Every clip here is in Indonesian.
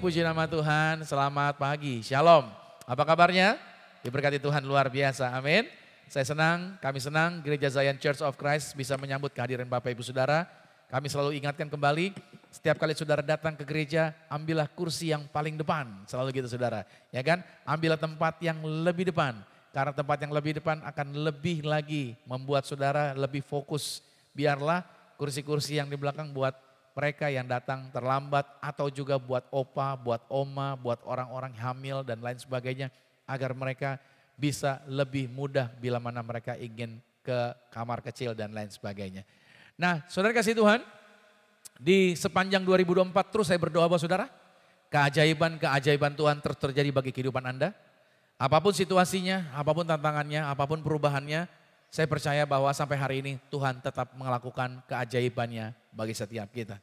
puji nama Tuhan, selamat pagi, shalom. Apa kabarnya? Diberkati Tuhan luar biasa, amin. Saya senang, kami senang Gereja Zion Church of Christ bisa menyambut kehadiran Bapak Ibu Saudara. Kami selalu ingatkan kembali, setiap kali saudara datang ke gereja, ambillah kursi yang paling depan. Selalu gitu saudara, ya kan? Ambillah tempat yang lebih depan. Karena tempat yang lebih depan akan lebih lagi membuat saudara lebih fokus. Biarlah kursi-kursi yang di belakang buat mereka yang datang terlambat atau juga buat opa, buat oma, buat orang-orang hamil dan lain sebagainya. Agar mereka bisa lebih mudah bila mana mereka ingin ke kamar kecil dan lain sebagainya. Nah saudara kasih Tuhan, di sepanjang 2024 terus saya berdoa buat saudara. Keajaiban-keajaiban Tuhan terus terjadi bagi kehidupan Anda. Apapun situasinya, apapun tantangannya, apapun perubahannya, saya percaya bahwa sampai hari ini Tuhan tetap melakukan keajaibannya bagi setiap kita.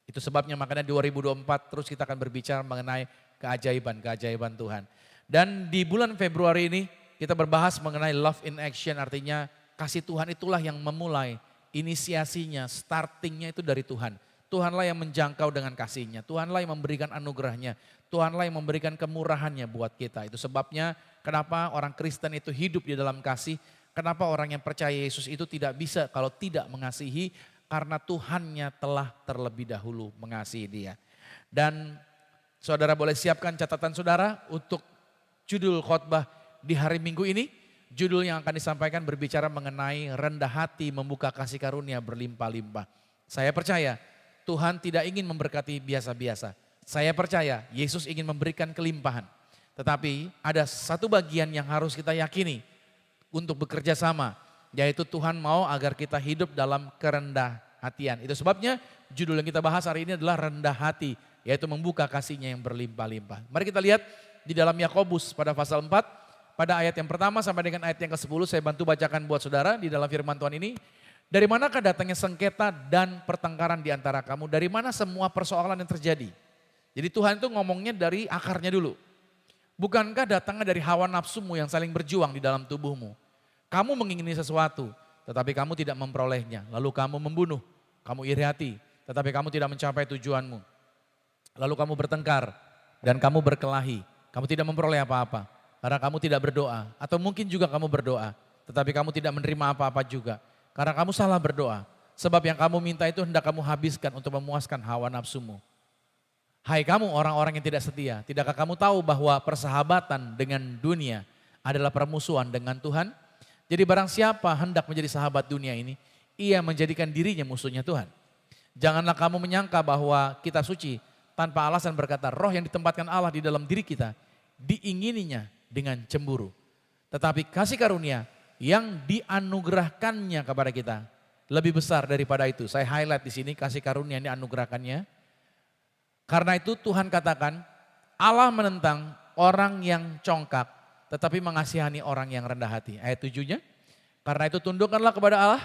Itu sebabnya makanya 2024 terus kita akan berbicara mengenai keajaiban-keajaiban Tuhan. Dan di bulan Februari ini kita berbahas mengenai love in action, artinya kasih Tuhan itulah yang memulai, inisiasinya, startingnya itu dari Tuhan. Tuhanlah yang menjangkau dengan kasihnya, Tuhanlah yang memberikan anugerahnya, Tuhanlah yang memberikan kemurahannya buat kita. Itu sebabnya kenapa orang Kristen itu hidup di dalam kasih, kenapa orang yang percaya Yesus itu tidak bisa kalau tidak mengasihi, karena Tuhannya telah terlebih dahulu mengasihi dia. Dan saudara boleh siapkan catatan saudara untuk judul khotbah di hari Minggu ini. Judul yang akan disampaikan berbicara mengenai rendah hati membuka kasih karunia berlimpah-limpah. Saya percaya Tuhan tidak ingin memberkati biasa-biasa. Saya percaya Yesus ingin memberikan kelimpahan. Tetapi ada satu bagian yang harus kita yakini untuk bekerja sama. Yaitu Tuhan mau agar kita hidup dalam kerendah hatian. Itu sebabnya judul yang kita bahas hari ini adalah rendah hati. Yaitu membuka kasihnya yang berlimpah-limpah. Mari kita lihat di dalam Yakobus pada pasal 4. Pada ayat yang pertama sampai dengan ayat yang ke-10 saya bantu bacakan buat saudara di dalam firman Tuhan ini. Dari manakah datangnya sengketa dan pertengkaran di antara kamu? Dari mana semua persoalan yang terjadi? Jadi Tuhan itu ngomongnya dari akarnya dulu. Bukankah datangnya dari hawa nafsumu yang saling berjuang di dalam tubuhmu? Kamu mengingini sesuatu, tetapi kamu tidak memperolehnya. Lalu kamu membunuh, kamu iri hati, tetapi kamu tidak mencapai tujuanmu. Lalu kamu bertengkar dan kamu berkelahi. Kamu tidak memperoleh apa-apa. Karena kamu tidak berdoa. Atau mungkin juga kamu berdoa, tetapi kamu tidak menerima apa-apa juga. Karena kamu salah berdoa. Sebab yang kamu minta itu hendak kamu habiskan untuk memuaskan hawa nafsumu. Hai kamu orang-orang yang tidak setia, tidakkah kamu tahu bahwa persahabatan dengan dunia adalah permusuhan dengan Tuhan? Jadi barang siapa hendak menjadi sahabat dunia ini, ia menjadikan dirinya musuhnya Tuhan. Janganlah kamu menyangka bahwa kita suci tanpa alasan berkata roh yang ditempatkan Allah di dalam diri kita diingininya dengan cemburu. Tetapi kasih karunia yang dianugerahkannya kepada kita lebih besar daripada itu. Saya highlight di sini kasih karunia yang dianugerahkannya. Karena itu Tuhan katakan Allah menentang orang yang congkak tetapi mengasihani orang yang rendah hati. Ayat 7-nya. Karena itu tunduklah kepada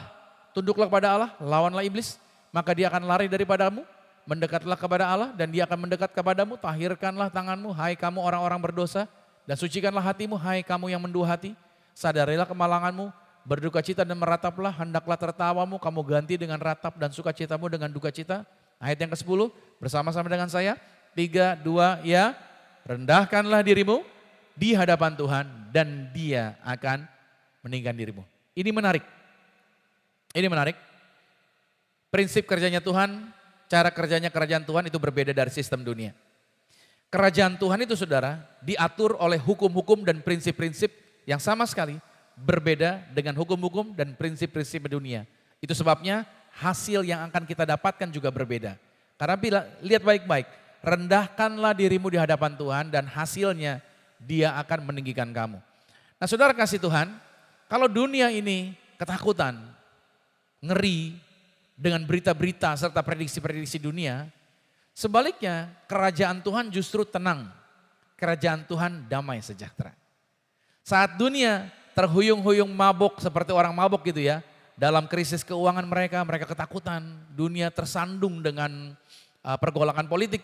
Allah, lawanlah iblis, maka dia akan lari daripadamu. Mendekatlah kepada Allah dan dia akan mendekat kepadamu. Tahirkanlah tanganmu, hai kamu orang-orang berdosa. Dan sucikanlah hatimu, hai kamu yang mendua hati. Sadarilah kemalanganmu, berduka cita dan merataplah. Hendaklah tertawamu, kamu ganti dengan ratap dan sukacitamu dengan duka cita. Ayat yang ke-10, bersama-sama dengan saya. 3, 2, ya. Rendahkanlah dirimu di hadapan Tuhan dan dia akan meninggikan dirimu. Ini menarik. Ini menarik. Prinsip kerjanya Tuhan, cara kerjanya kerajaan Tuhan itu berbeda dari sistem dunia. Kerajaan Tuhan itu saudara diatur oleh hukum-hukum dan prinsip-prinsip yang sama sekali berbeda dengan hukum-hukum dan prinsip-prinsip dunia. Itu sebabnya hasil yang akan kita dapatkan juga berbeda. Karena bila lihat baik-baik, rendahkanlah dirimu di hadapan Tuhan dan hasilnya dia akan meninggikan kamu. Nah saudara kasih Tuhan, kalau dunia ini ketakutan, ngeri dengan berita-berita serta prediksi-prediksi dunia, sebaliknya kerajaan Tuhan justru tenang, kerajaan Tuhan damai sejahtera. Saat dunia terhuyung-huyung mabuk seperti orang mabuk gitu ya, dalam krisis keuangan mereka ketakutan, dunia tersandung dengan pergolakan politik.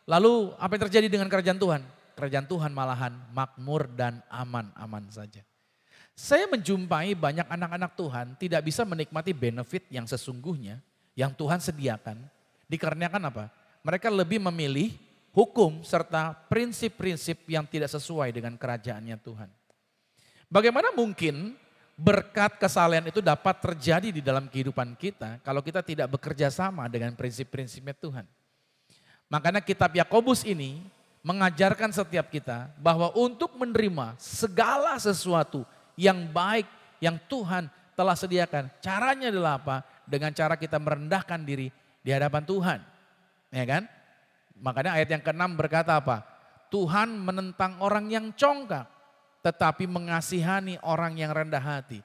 Lalu apa yang terjadi dengan kerajaan Tuhan? Kerajaan Tuhan malahan makmur dan aman-aman saja. Saya menjumpai banyak anak-anak Tuhan tidak bisa menikmati benefit yang sesungguhnya yang Tuhan sediakan. Dikarenakan apa? Mereka lebih memilih hukum serta prinsip-prinsip yang tidak sesuai dengan kerajaannya Tuhan. Bagaimana mungkin berkat kesalehan itu dapat terjadi di dalam kehidupan kita kalau kita tidak bekerja sama dengan prinsip-prinsipnya Tuhan. Makanya kitab Yakobus ini mengajarkan setiap kita bahwa untuk menerima segala sesuatu yang baik yang Tuhan telah sediakan. Caranya adalah apa? Dengan cara kita merendahkan diri di hadapan Tuhan. Ya kan? Makanya ayat yang ke-6 berkata apa? Tuhan menentang orang yang congkak, tetapi mengasihani orang yang rendah hati.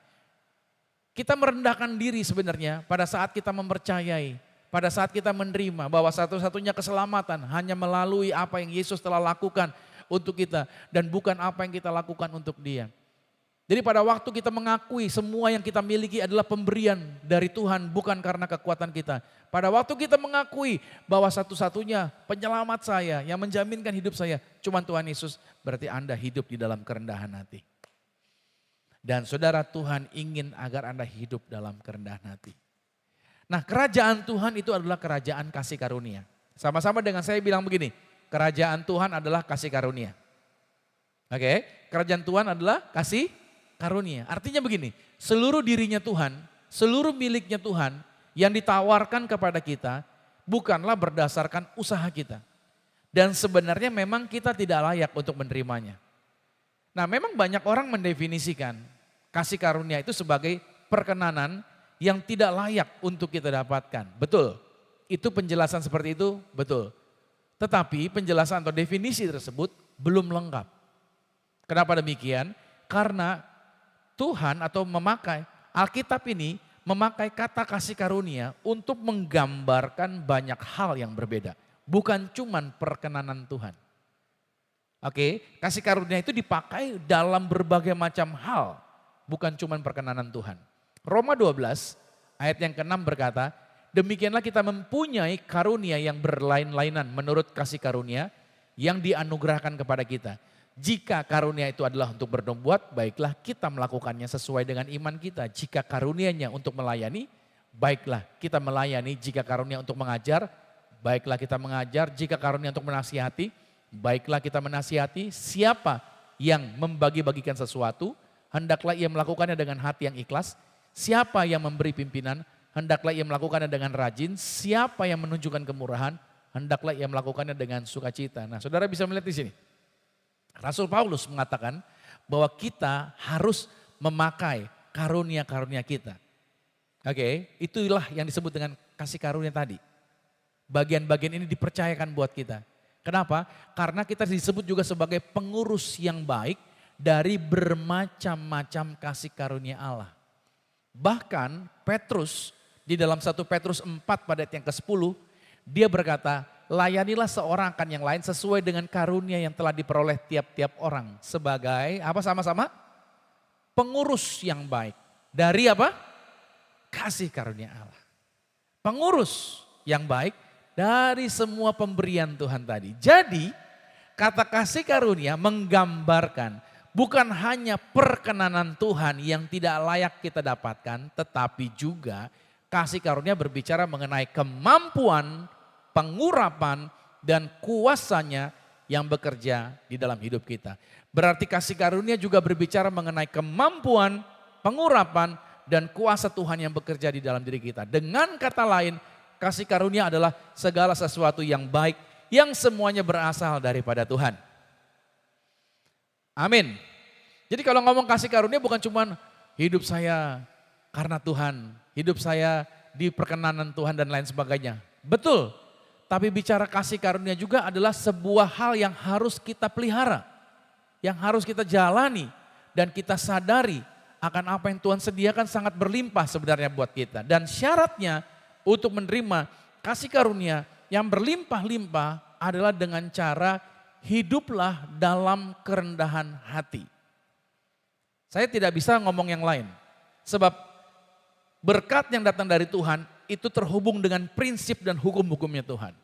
Kita merendahkan diri sebenarnya pada saat kita mempercayai, pada saat kita menerima bahwa satu-satunya keselamatan hanya melalui apa yang Yesus telah lakukan untuk kita dan bukan apa yang kita lakukan untuk Dia. Jadi pada waktu kita mengakui semua yang kita miliki adalah pemberian dari Tuhan bukan karena kekuatan kita. Pada waktu kita mengakui bahwa satu-satunya penyelamat saya yang menjaminkan hidup saya cuma Tuhan Yesus, berarti Anda hidup di dalam kerendahan hati. Dan saudara, Tuhan ingin agar Anda hidup dalam kerendahan hati. Nah, kerajaan Tuhan itu adalah kerajaan kasih karunia. Sama-sama dengan saya bilang begini, kerajaan Tuhan adalah kasih karunia. Oke, kerajaan Tuhan adalah kasih karunia. Artinya begini, seluruh dirinya Tuhan, seluruh miliknya Tuhan yang ditawarkan kepada kita bukanlah berdasarkan usaha kita. Dan sebenarnya memang kita tidak layak untuk menerimanya. Nah, memang banyak orang mendefinisikan kasih karunia itu sebagai perkenanan yang tidak layak untuk kita dapatkan. Betul, itu penjelasan seperti itu, betul. Tetapi penjelasan atau definisi tersebut belum lengkap. Kenapa demikian? Karena Tuhan atau memakai Alkitab ini memakai kata kasih karunia untuk menggambarkan banyak hal yang berbeda. Bukan cuman perkenanan Tuhan. Oke, kasih karunia itu dipakai dalam berbagai macam hal. Bukan cuman perkenanan Tuhan. Roma 12 ayat yang ke-6 berkata, demikianlah kita mempunyai karunia yang berlain-lainan menurut kasih karunia yang dianugerahkan kepada kita. Jika karunia itu adalah untuk bernubuat, baiklah kita melakukannya sesuai dengan iman kita. Jika karunianya untuk melayani, baiklah kita melayani. Jika karunia untuk mengajar, baiklah kita mengajar. Jika karunia untuk menasihati, baiklah kita menasihati. Siapa yang membagi-bagikan sesuatu, hendaklah ia melakukannya dengan hati yang ikhlas. Siapa yang memberi pimpinan, hendaklah ia melakukannya dengan rajin. Siapa yang menunjukkan kemurahan, hendaklah ia melakukannya dengan sukacita. Nah, saudara bisa melihat di sini. Rasul Paulus mengatakan bahwa kita harus memakai karunia-karunia kita. Oke, itulah yang disebut dengan kasih karunia tadi. Bagian-bagian ini dipercayakan buat kita. Kenapa? Karena kita disebut juga sebagai pengurus yang baik dari bermacam-macam kasih karunia Allah. Bahkan Petrus di dalam 1 Petrus 4 pada ayat yang ke-10, dia berkata, layanilah seorang akan yang lain sesuai dengan karunia yang telah diperoleh tiap-tiap orang. Sebagai apa sama-sama? Pengurus yang baik. Dari apa? Kasih karunia Allah. Pengurus yang baik dari semua pemberian Tuhan tadi. Jadi kata kasih karunia menggambarkan bukan hanya perkenanan Tuhan yang tidak layak kita dapatkan. Tetapi juga kasih karunia berbicara mengenai kemampuan, pengurapan dan kuasanya yang bekerja di dalam hidup kita. Berarti kasih karunia juga berbicara mengenai kemampuan, pengurapan dan kuasa Tuhan yang bekerja di dalam diri kita. Dengan kata lain, kasih karunia adalah segala sesuatu yang baik yang semuanya berasal daripada Tuhan. Amin. Jadi kalau ngomong kasih karunia bukan cuma hidup saya karena Tuhan, hidup saya di perkenanan Tuhan dan lain sebagainya. Betul. Tapi bicara kasih karunia juga adalah sebuah hal yang harus kita pelihara. Yang harus kita jalani dan kita sadari akan apa yang Tuhan sediakan sangat berlimpah sebenarnya buat kita. Dan syaratnya untuk menerima kasih karunia yang berlimpah-limpah adalah dengan cara hiduplah dalam kerendahan hati. Saya tidak bisa ngomong yang lain. Sebab berkat yang datang dari Tuhan itu terhubung dengan prinsip dan hukum-hukumnya Tuhan.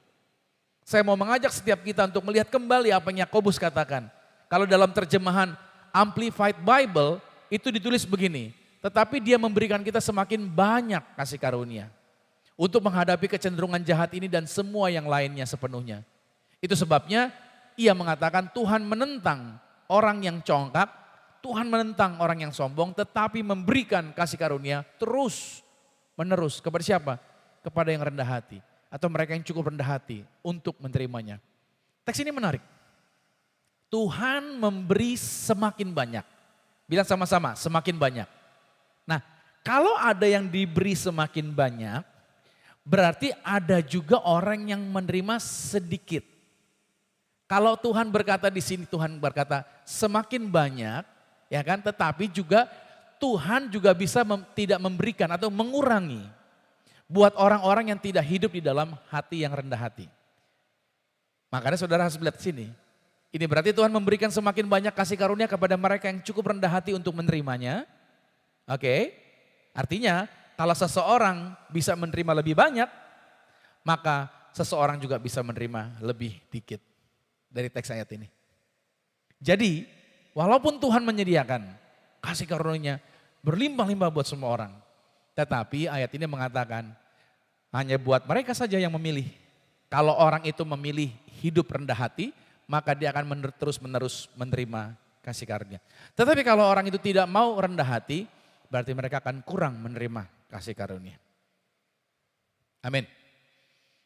Saya mau mengajak setiap kita untuk melihat kembali apa yang Yakobus katakan. Kalau dalam terjemahan Amplified Bible itu ditulis begini. Tetapi dia memberikan kita semakin banyak kasih karunia. Untuk menghadapi kecenderungan jahat ini dan semua yang lainnya sepenuhnya. Itu sebabnya ia mengatakan Tuhan menentang orang yang congkak, Tuhan menentang orang yang sombong, tetapi memberikan kasih karunia terus menerus kepada siapa? Kepada yang rendah hati atau mereka yang cukup rendah hati untuk menerimanya. Teks ini menarik. Tuhan memberi semakin banyak. Bilang sama-sama, semakin banyak. Nah, kalau ada yang diberi semakin banyak, berarti ada juga orang yang menerima sedikit. Kalau Tuhan berkata di sini, Tuhan berkata semakin banyak, ya kan? Tetapi juga Tuhan juga bisa tidak memberikan atau mengurangi buat orang-orang yang tidak hidup di dalam hati yang rendah hati. Makanya saudara harus lihat sini. Ini berarti Tuhan memberikan semakin banyak kasih karunia kepada mereka yang cukup rendah hati untuk menerimanya. Oke, artinya kalau seseorang bisa menerima lebih banyak, maka seseorang juga bisa menerima lebih dikit. Dari teks ayat ini. Jadi walaupun Tuhan menyediakan kasih karunia berlimpah-limpah buat semua orang. Tetapi ayat ini mengatakan hanya buat mereka saja yang memilih. Kalau orang itu memilih hidup rendah hati, maka dia akan terus-menerus menerima kasih karunia. Tetapi kalau orang itu tidak mau rendah hati, berarti mereka akan kurang menerima kasih karunia. Amin.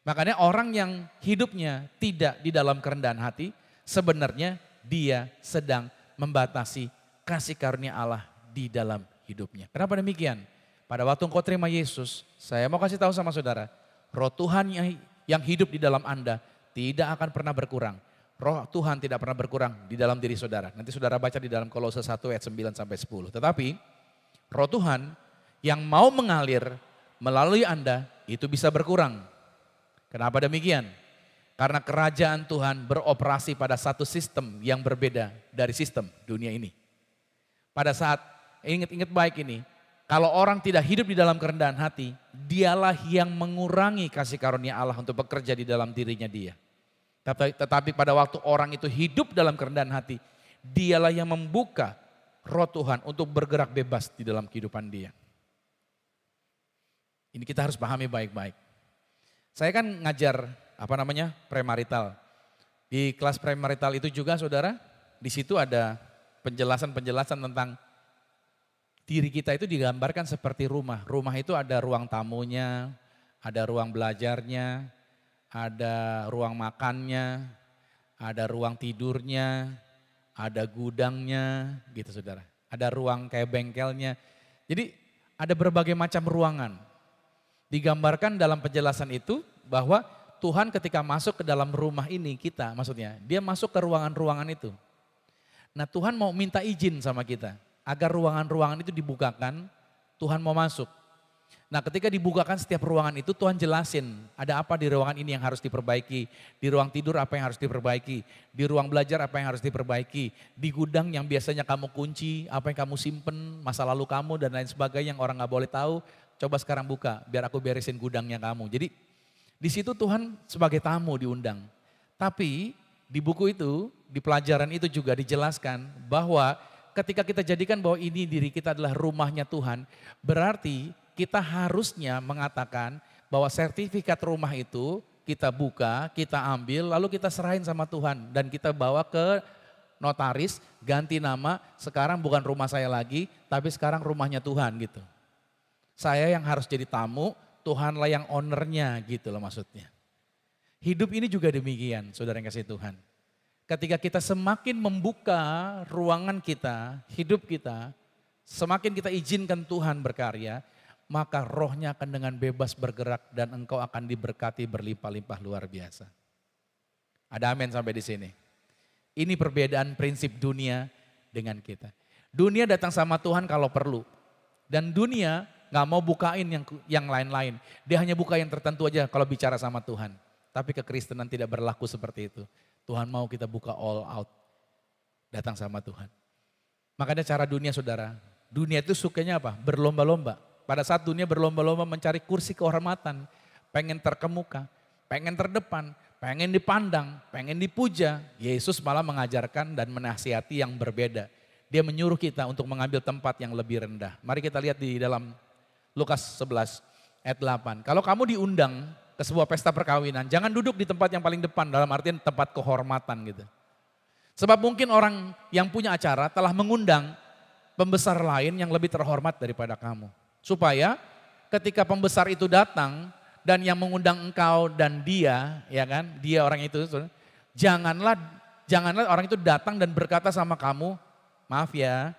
Makanya orang yang hidupnya tidak di dalam kerendahan hati, sebenarnya dia sedang membatasi kasih karunia Allah di dalam hidupnya. Kenapa demikian? Pada waktu engkau terima Yesus, saya mau kasih tahu sama saudara, roh Tuhan yang hidup di dalam Anda tidak akan pernah berkurang. Roh Tuhan tidak pernah berkurang di dalam diri saudara. Nanti saudara baca di dalam Kolose 1 ayat 9 sampai 10. Tetapi roh Tuhan yang mau mengalir melalui Anda itu bisa berkurang. Kenapa demikian? Karena kerajaan Tuhan beroperasi pada satu sistem yang berbeda dari sistem dunia ini. Pada saat, ingat-ingat baik ini, kalau orang tidak hidup di dalam kerendahan hati, dialah yang mengurangi kasih karunia Allah untuk bekerja di dalam dirinya dia. Tetapi pada waktu orang itu hidup dalam kerendahan hati, dialah yang membuka roh Tuhan untuk bergerak bebas di dalam kehidupan dia. Ini kita harus pahami baik-baik. Saya kan ngajar premarital. Di kelas premarital itu juga saudara, di situ ada penjelasan-penjelasan tentang diri kita itu digambarkan seperti rumah. Rumah itu ada ruang tamunya, ada ruang belajarnya, ada ruang makannya, ada ruang tidurnya, ada gudangnya gitu saudara. Ada ruang kayak bengkelnya. Jadi ada berbagai macam ruangan. Digambarkan dalam penjelasan itu bahwa Tuhan ketika masuk ke dalam rumah ini kita, maksudnya dia masuk ke ruangan-ruangan itu. Nah Tuhan mau minta izin sama kita agar ruangan-ruangan itu dibukakan, Tuhan mau masuk. Nah ketika dibukakan setiap ruangan itu Tuhan jelasin ada apa di ruangan ini yang harus diperbaiki, di ruang tidur apa yang harus diperbaiki, di ruang belajar apa yang harus diperbaiki, di gudang yang biasanya kamu kunci, apa yang kamu simpen, masa lalu kamu dan lain sebagainya yang orang gak boleh tahu, coba sekarang buka biar aku beresin gudangnya kamu. Jadi di situ Tuhan sebagai tamu diundang. Tapi di buku itu, di pelajaran itu juga dijelaskan bahwa ketika kita jadikan bahwa ini diri kita adalah rumahnya Tuhan, berarti kita harusnya mengatakan bahwa sertifikat rumah itu kita buka, kita ambil, lalu kita serahin sama Tuhan. Dan kita bawa ke notaris, ganti nama, sekarang bukan rumah saya lagi, tapi sekarang rumahnya Tuhan gitu. Saya yang harus jadi tamu, Tuhanlah yang ownernya gitu loh maksudnya. Hidup ini juga demikian saudara yang kasih Tuhan. Ketika kita semakin membuka ruangan kita, hidup kita, semakin kita izinkan Tuhan berkarya, maka rohnya akan dengan bebas bergerak dan engkau akan diberkati berlimpah-limpah luar biasa. Ada amin sampai di sini. Ini perbedaan prinsip dunia dengan kita. Dunia datang sama Tuhan kalau perlu. Dan dunia gak mau bukain yang lain-lain. Dia hanya buka yang tertentu aja kalau bicara sama Tuhan. Tapi kekristenan tidak berlaku seperti itu. Tuhan mau kita buka all out. Datang sama Tuhan. Makanya cara dunia saudara. Dunia itu sukanya apa? Berlomba-lomba. Pada saat dunia berlomba-lomba mencari kursi kehormatan. Pengen terkemuka, pengen terdepan, pengen dipandang, pengen dipuja. Yesus malah mengajarkan dan menasihati yang berbeda. Dia menyuruh kita untuk mengambil tempat yang lebih rendah. Mari kita lihat di dalam Lukas 11 ayat 8. Kalau kamu diundang ke sebuah pesta perkawinan, jangan duduk di tempat yang paling depan dalam artian tempat kehormatan gitu. Sebab mungkin orang yang punya acara telah mengundang pembesar lain yang lebih terhormat daripada kamu. Supaya ketika pembesar itu datang dan yang mengundang engkau dan dia, ya kan, dia orang itu, janganlah orang itu datang dan berkata sama kamu, maaf ya,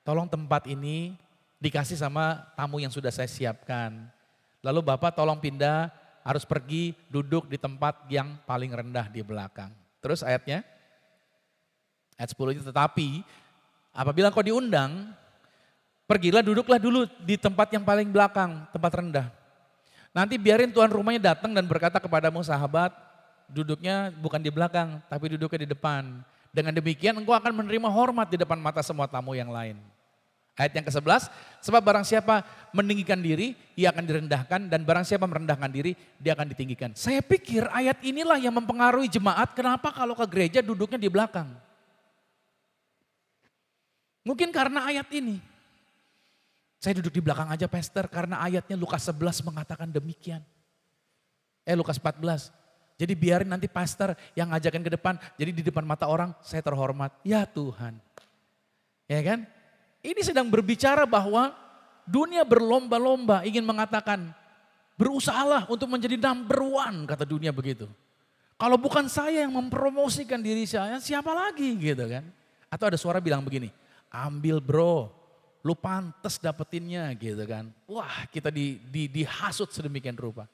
tolong tempat ini dikasih sama tamu yang sudah saya siapkan. Lalu Bapak tolong pindah, harus pergi duduk di tempat yang paling rendah di belakang. Terus ayatnya, ayat 10 itu, tetapi apabila kau diundang, pergilah duduklah dulu di tempat yang paling belakang, tempat rendah. Nanti biarin tuan rumahnya datang dan berkata kepadamu, sahabat, duduknya bukan di belakang, tapi duduknya di depan. Dengan demikian engkau akan menerima hormat di depan mata semua tamu yang lain. Ayat yang ke-11, sebab barang siapa meninggikan diri, ia akan direndahkan, dan barang siapa merendahkan diri, dia akan ditinggikan. Saya pikir ayat inilah yang mempengaruhi jemaat, kenapa kalau ke gereja duduknya di belakang. Mungkin karena ayat ini. Saya duduk di belakang aja pastor, karena ayatnya Lukas 11 mengatakan demikian. Lukas 14. Jadi biarin nanti pastor yang ngajakin ke depan, jadi di depan mata orang saya terhormat. Ya Tuhan. Ya kan? Ini sedang berbicara bahwa dunia berlomba-lomba ingin mengatakan, berusahalah untuk menjadi number one, kata dunia begitu. Kalau bukan saya yang mempromosikan diri saya, siapa lagi gitu kan. Atau ada suara bilang begini, ambil bro, lu pantes dapetinnya gitu kan. Wah, kita dihasut sedemikian rupa.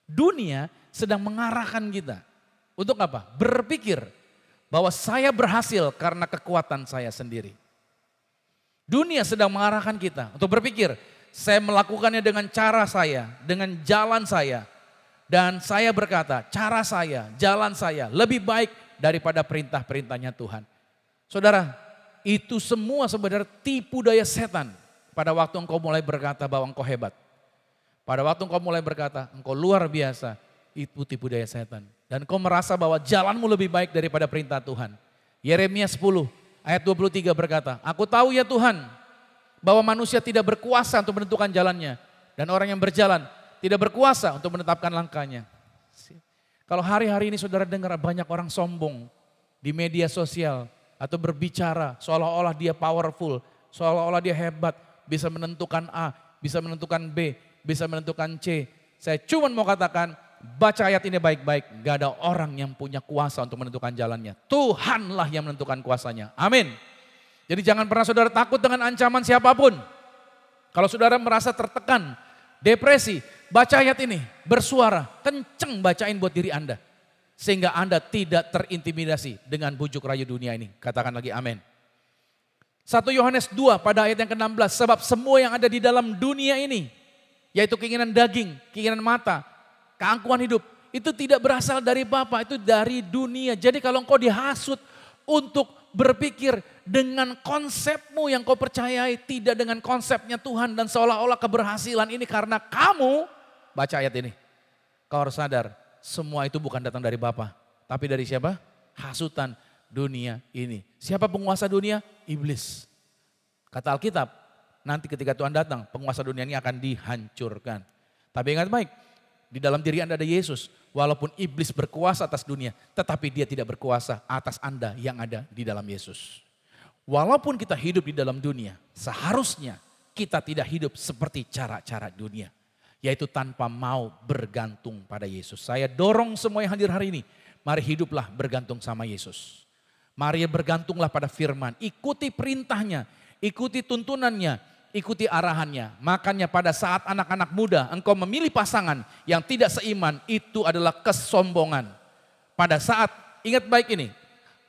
Dunia sedang mengarahkan kita. Untuk apa? Berpikir bahwa saya berhasil karena kekuatan saya sendiri. Dunia sedang mengarahkan kita untuk berpikir, saya melakukannya dengan cara saya, dengan jalan saya. Dan saya berkata, cara saya, jalan saya lebih baik daripada perintah-perintahnya Tuhan. Saudara, itu semua sebenarnya tipu daya setan pada waktu engkau mulai berkata bahwa engkau hebat. Pada waktu engkau mulai berkata, engkau luar biasa, itu tipu daya setan. Dan engkau merasa bahwa jalanmu lebih baik daripada perintah Tuhan. Yeremia 10 ayat 23 berkata, aku tahu ya Tuhan bahwa manusia tidak berkuasa untuk menentukan jalannya. Dan orang yang berjalan tidak berkuasa untuk menetapkan langkahnya. Kalau hari-hari ini saudara dengar banyak orang sombong di media sosial atau berbicara seolah-olah dia powerful, seolah-olah dia hebat, bisa menentukan A, bisa menentukan B, bisa menentukan C. Saya cuma mau katakan, baca ayat ini baik-baik, gak ada orang yang punya kuasa untuk menentukan jalannya. Tuhanlah yang menentukan kuasanya. Amin. Jadi jangan pernah saudara takut dengan ancaman siapapun. Kalau saudara merasa tertekan, depresi, baca ayat ini, bersuara, kenceng bacain buat diri Anda. Sehingga Anda tidak terintimidasi dengan bujuk rayu dunia ini. Katakan lagi amin. 1 Yohanes 2 pada ayat yang ke-16, sebab semua yang ada di dalam dunia ini, yaitu keinginan daging, keinginan mata, keangkuhan hidup, itu tidak berasal dari Bapa, itu dari dunia. Jadi kalau engkau dihasut untuk berpikir dengan konsepmu yang kau percayai, tidak dengan konsepnya Tuhan, dan seolah-olah keberhasilan ini karena kamu, baca ayat ini. Kau harus sadar, semua itu bukan datang dari Bapa, tapi dari siapa? Hasutan dunia ini. Siapa penguasa dunia? Iblis. Kata Alkitab, nanti ketika Tuhan datang, penguasa dunia ini akan dihancurkan. Tapi ingat baik, di dalam diri Anda ada Yesus. Walaupun iblis berkuasa atas dunia, tetapi dia tidak berkuasa atas Anda yang ada di dalam Yesus. Walaupun kita hidup di dalam dunia, seharusnya kita tidak hidup seperti cara-cara dunia. Yaitu tanpa mau bergantung pada Yesus. Saya dorong semua yang hadir hari ini, mari hiduplah bergantung sama Yesus. Mari bergantunglah pada firman, ikuti perintahnya, ikuti tuntunannya, ikuti arahannya. Makanya pada saat anak-anak muda engkau memilih pasangan yang tidak seiman, itu adalah kesombongan. Pada saat, ingat baik ini,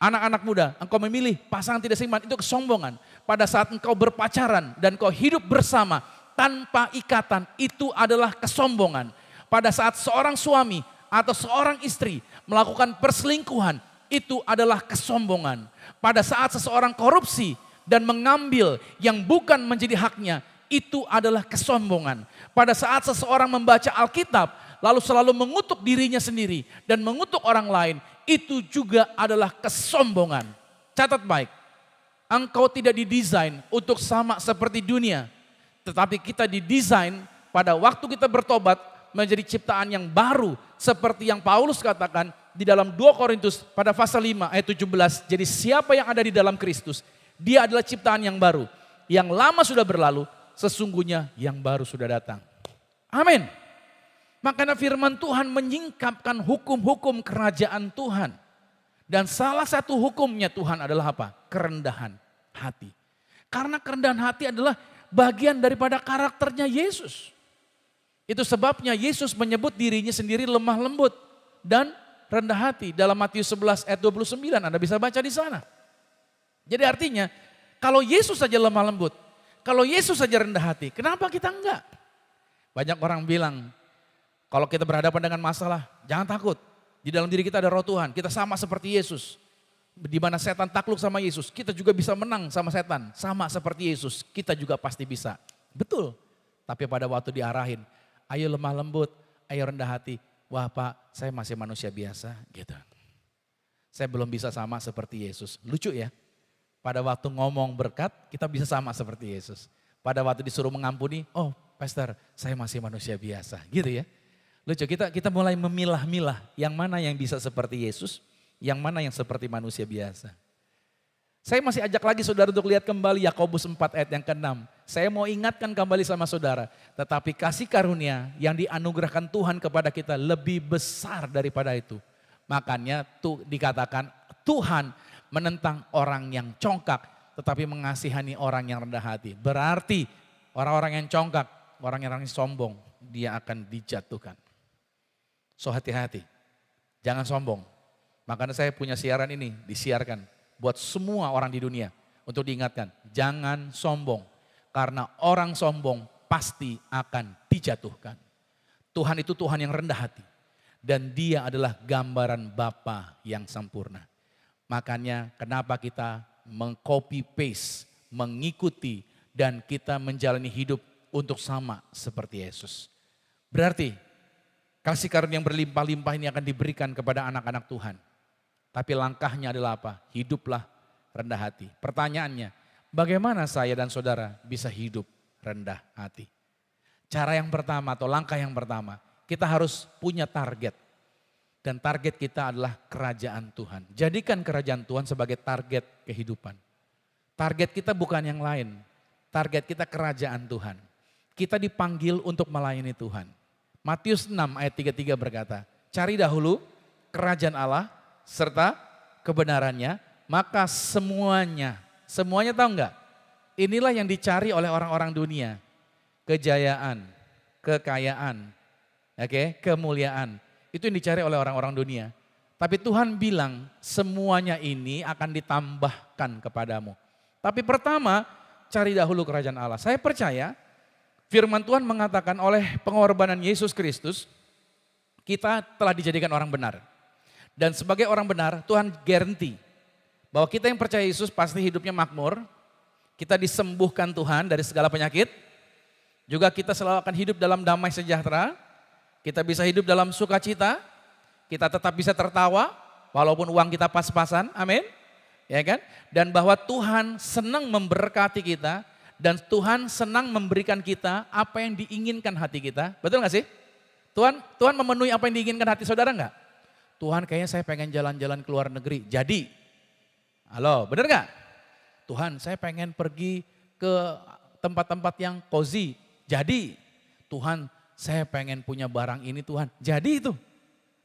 anak-anak muda engkau memilih pasangan tidak seiman, itu kesombongan. Pada saat engkau berpacaran dan engkau hidup bersama tanpa ikatan, itu adalah kesombongan. Pada saat seorang suami atau seorang istri melakukan perselingkuhan, itu adalah kesombongan. Pada saat seseorang korupsi dan mengambil yang bukan menjadi haknya, itu adalah kesombongan. Pada saat seseorang membaca Alkitab, lalu selalu mengutuk dirinya sendiri dan mengutuk orang lain, itu juga adalah kesombongan. Catat baik, engkau tidak didesain untuk sama seperti dunia, tetapi kita didesain pada waktu kita bertobat, menjadi ciptaan yang baru. Seperti yang Paulus katakan di dalam 2 Korintus pada pasal 5 ayat 17. Jadi siapa yang ada di dalam Kristus, dia adalah ciptaan yang baru. Yang lama sudah berlalu, sesungguhnya yang baru sudah datang. Amin. Makanya firman Tuhan menyingkapkan hukum-hukum kerajaan Tuhan. Dan salah satu hukumnya Tuhan adalah apa? Kerendahan hati. Karena kerendahan hati adalah bagian daripada karakternya Yesus. Itu sebabnya Yesus menyebut dirinya sendiri lemah lembut dan rendah hati. Dalam Matius 11 ayat 29, Anda bisa baca di sana. Jadi artinya, kalau Yesus saja lemah lembut, kalau Yesus saja rendah hati, kenapa kita enggak? Banyak orang bilang, kalau kita berhadapan dengan masalah, jangan takut. Di dalam diri kita ada roh Tuhan, kita sama seperti Yesus. Di mana setan takluk sama Yesus, kita juga bisa menang sama setan. Sama seperti Yesus, kita juga pasti bisa. Betul, tapi pada waktu diarahin, ayo lemah lembut, ayo rendah hati. Wah Pak, saya masih manusia biasa gitu. Saya belum bisa sama seperti Yesus. Lucu ya, pada waktu ngomong berkat, kita bisa sama seperti Yesus. Pada waktu disuruh mengampuni, oh Pastor, saya masih manusia biasa gitu ya. Lucu, kita mulai memilah-milah yang mana yang bisa seperti Yesus, yang mana yang seperti manusia biasa. Saya masih ajak lagi saudara untuk lihat kembali Yakobus 4 ayat yang ke-6. Saya mau ingatkan kembali sama saudara, tetapi kasih karunia yang dianugerahkan Tuhan kepada kita lebih besar daripada itu. Makanya dikatakan Tuhan menentang orang yang congkak, tetapi mengasihani orang yang rendah hati. Berarti orang-orang yang congkak, orang yang sombong, dia akan dijatuhkan. So hati-hati, jangan sombong. Makanya saya punya siaran ini, disiarkan buat semua orang di dunia. Untuk diingatkan, jangan sombong. Karena orang sombong pasti akan dijatuhkan. Tuhan itu Tuhan yang rendah hati. Dan dia adalah gambaran Bapa yang sempurna. Makanya kenapa kita meng-copy paste, mengikuti dan kita menjalani hidup untuk sama seperti Yesus. Berarti kasih karunia yang berlimpah-limpah ini akan diberikan kepada anak-anak Tuhan. Tapi langkahnya adalah apa? Hiduplah rendah hati. Pertanyaannya, bagaimana saya dan saudara bisa hidup rendah hati? Cara yang pertama atau langkah yang pertama, kita harus punya target. Dan target kita adalah kerajaan Tuhan. Jadikan kerajaan Tuhan sebagai target kehidupan. Target kita bukan yang lain. Target kita kerajaan Tuhan. Kita dipanggil untuk melayani Tuhan. Matius 6 ayat 33 berkata, cari dahulu kerajaan Allah serta kebenarannya, maka semuanya tahu enggak? Inilah yang dicari oleh orang-orang dunia. Kejayaan, kekayaan, kemuliaan. Itu yang dicari oleh orang-orang dunia. Tapi Tuhan bilang semuanya ini akan ditambahkan kepadamu. Tapi pertama cari dahulu kerajaan Allah. Saya percaya firman Tuhan mengatakan oleh pengorbanan Yesus Kristus, kita telah dijadikan orang benar. Dan sebagai orang benar, Tuhan garanti bahwa kita yang percaya Yesus pasti hidupnya makmur, kita disembuhkan Tuhan dari segala penyakit, juga kita selalu akan hidup dalam damai sejahtera, kita bisa hidup dalam sukacita, kita tetap bisa tertawa, walaupun uang kita pas-pasan, amin. Ya kan? Dan bahwa Tuhan senang memberkati kita, dan Tuhan senang memberikan kita apa yang diinginkan hati kita, betul gak sih? Tuhan memenuhi apa yang diinginkan hati saudara enggak? Tuhan kayaknya saya pengen jalan-jalan ke luar negeri, jadi. Halo, benar gak? Tuhan saya pengen pergi ke tempat-tempat yang cozy, jadi. Tuhan saya pengen punya barang ini Tuhan, jadi itu.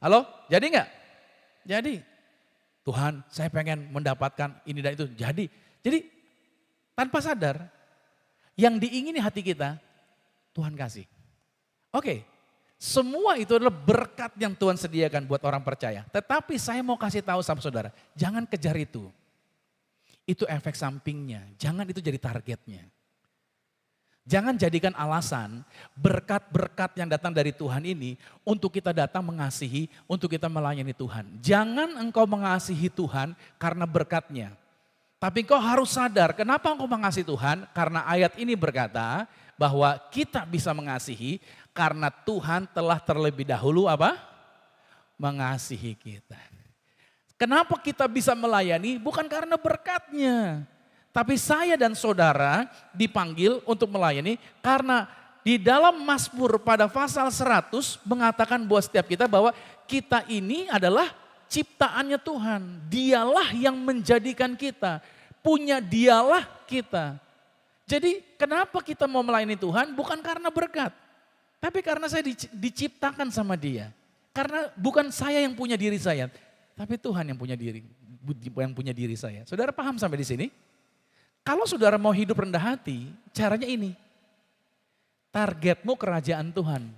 Halo, jadi gak? Jadi. Tuhan saya pengen mendapatkan ini dan itu, jadi. Jadi tanpa sadar, yang diingini hati kita, Tuhan kasih. Oke. Semua itu adalah berkat yang Tuhan sediakan buat orang percaya. Tetapi saya mau kasih tahu sama saudara, jangan kejar itu. Itu efek sampingnya, jangan itu jadi targetnya. Jangan jadikan alasan berkat-berkat yang datang dari Tuhan ini untuk kita datang mengasihi, untuk kita melayani Tuhan. Jangan engkau mengasihi Tuhan karena berkatnya. Tapi engkau harus sadar kenapa engkau mengasihi Tuhan, karena ayat ini berkata bahwa kita bisa mengasihi karena Tuhan telah terlebih dahulu apa? Mengasihi kita. Kenapa kita bisa melayani? Bukan karena berkatnya. Tapi saya dan saudara dipanggil untuk melayani karena di dalam Mazmur pada pasal 100 mengatakan buat setiap kita bahwa kita ini adalah ciptaannya Tuhan. Dialah yang menjadikan kita, punya dialah kita. Jadi kenapa kita mau melayani Tuhan? Bukan karena berkat, tapi karena saya diciptakan sama Dia. Karena bukan saya yang punya diri saya, tapi Tuhan yang punya diri saya. Saudara paham sampai di sini? Kalau saudara mau hidup rendah hati, caranya ini. Targetmu kerajaan Tuhan,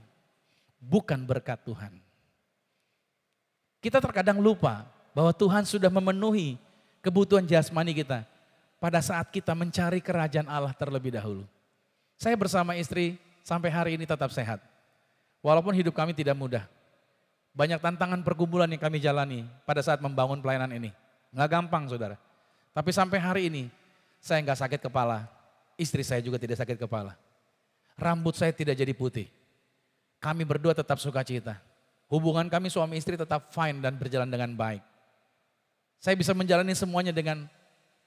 bukan berkat Tuhan. Kita terkadang lupa bahwa Tuhan sudah memenuhi kebutuhan jasmani kita pada saat kita mencari kerajaan Allah terlebih dahulu. Saya bersama istri sampai hari ini tetap sehat. Walaupun hidup kami tidak mudah. Banyak tantangan pergumulan yang kami jalani pada saat membangun pelayanan ini. Nggak gampang saudara. Tapi sampai hari ini saya nggak sakit kepala. Istri saya juga tidak sakit kepala. Rambut saya tidak jadi putih. Kami berdua tetap sukacita. Hubungan kami suami istri tetap fine dan berjalan dengan baik. Saya bisa menjalani semuanya dengan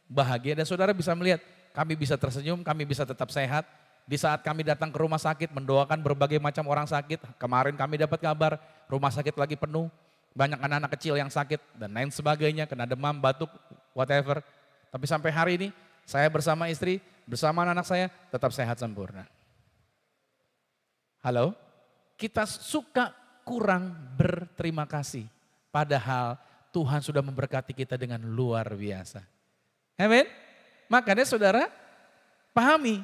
bahagia dan saudara bisa melihat kami bisa tersenyum, kami bisa tetap sehat. Di saat kami datang ke rumah sakit mendoakan berbagai macam orang sakit. Kemarin kami dapat kabar rumah sakit lagi penuh. Banyak anak-anak kecil yang sakit dan lain sebagainya, kena demam, batuk, whatever. Tapi sampai hari ini saya bersama istri, bersama anak saya tetap sehat sempurna. Halo, kita suka kurang berterima kasih. Padahal Tuhan sudah memberkati kita dengan luar biasa. Amin. Makanya saudara pahami,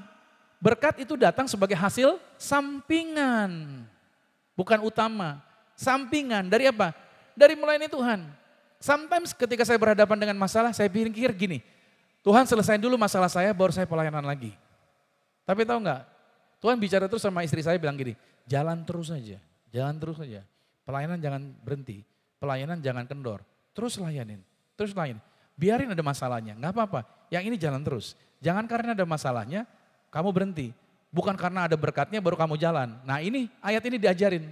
berkat itu datang sebagai hasil sampingan. Bukan utama, sampingan. Dari apa? Dari melayani Tuhan. Sometimes ketika saya berhadapan dengan masalah, saya pikir gini, Tuhan selesaiin dulu masalah saya, baru saya pelayanan lagi. Tapi tahu nggak? Tuhan bicara terus sama istri saya bilang gini, jalan terus saja, jalan terus saja. Pelayanan jangan berhenti, pelayanan jangan kendor. Terus layanin, terus layanin. Biarin ada masalahnya, nggak apa-apa. Yang ini jalan terus. Jangan karena ada masalahnya, kamu berhenti. Bukan karena ada berkatnya baru kamu jalan. Nah ini, ayat ini diajarin.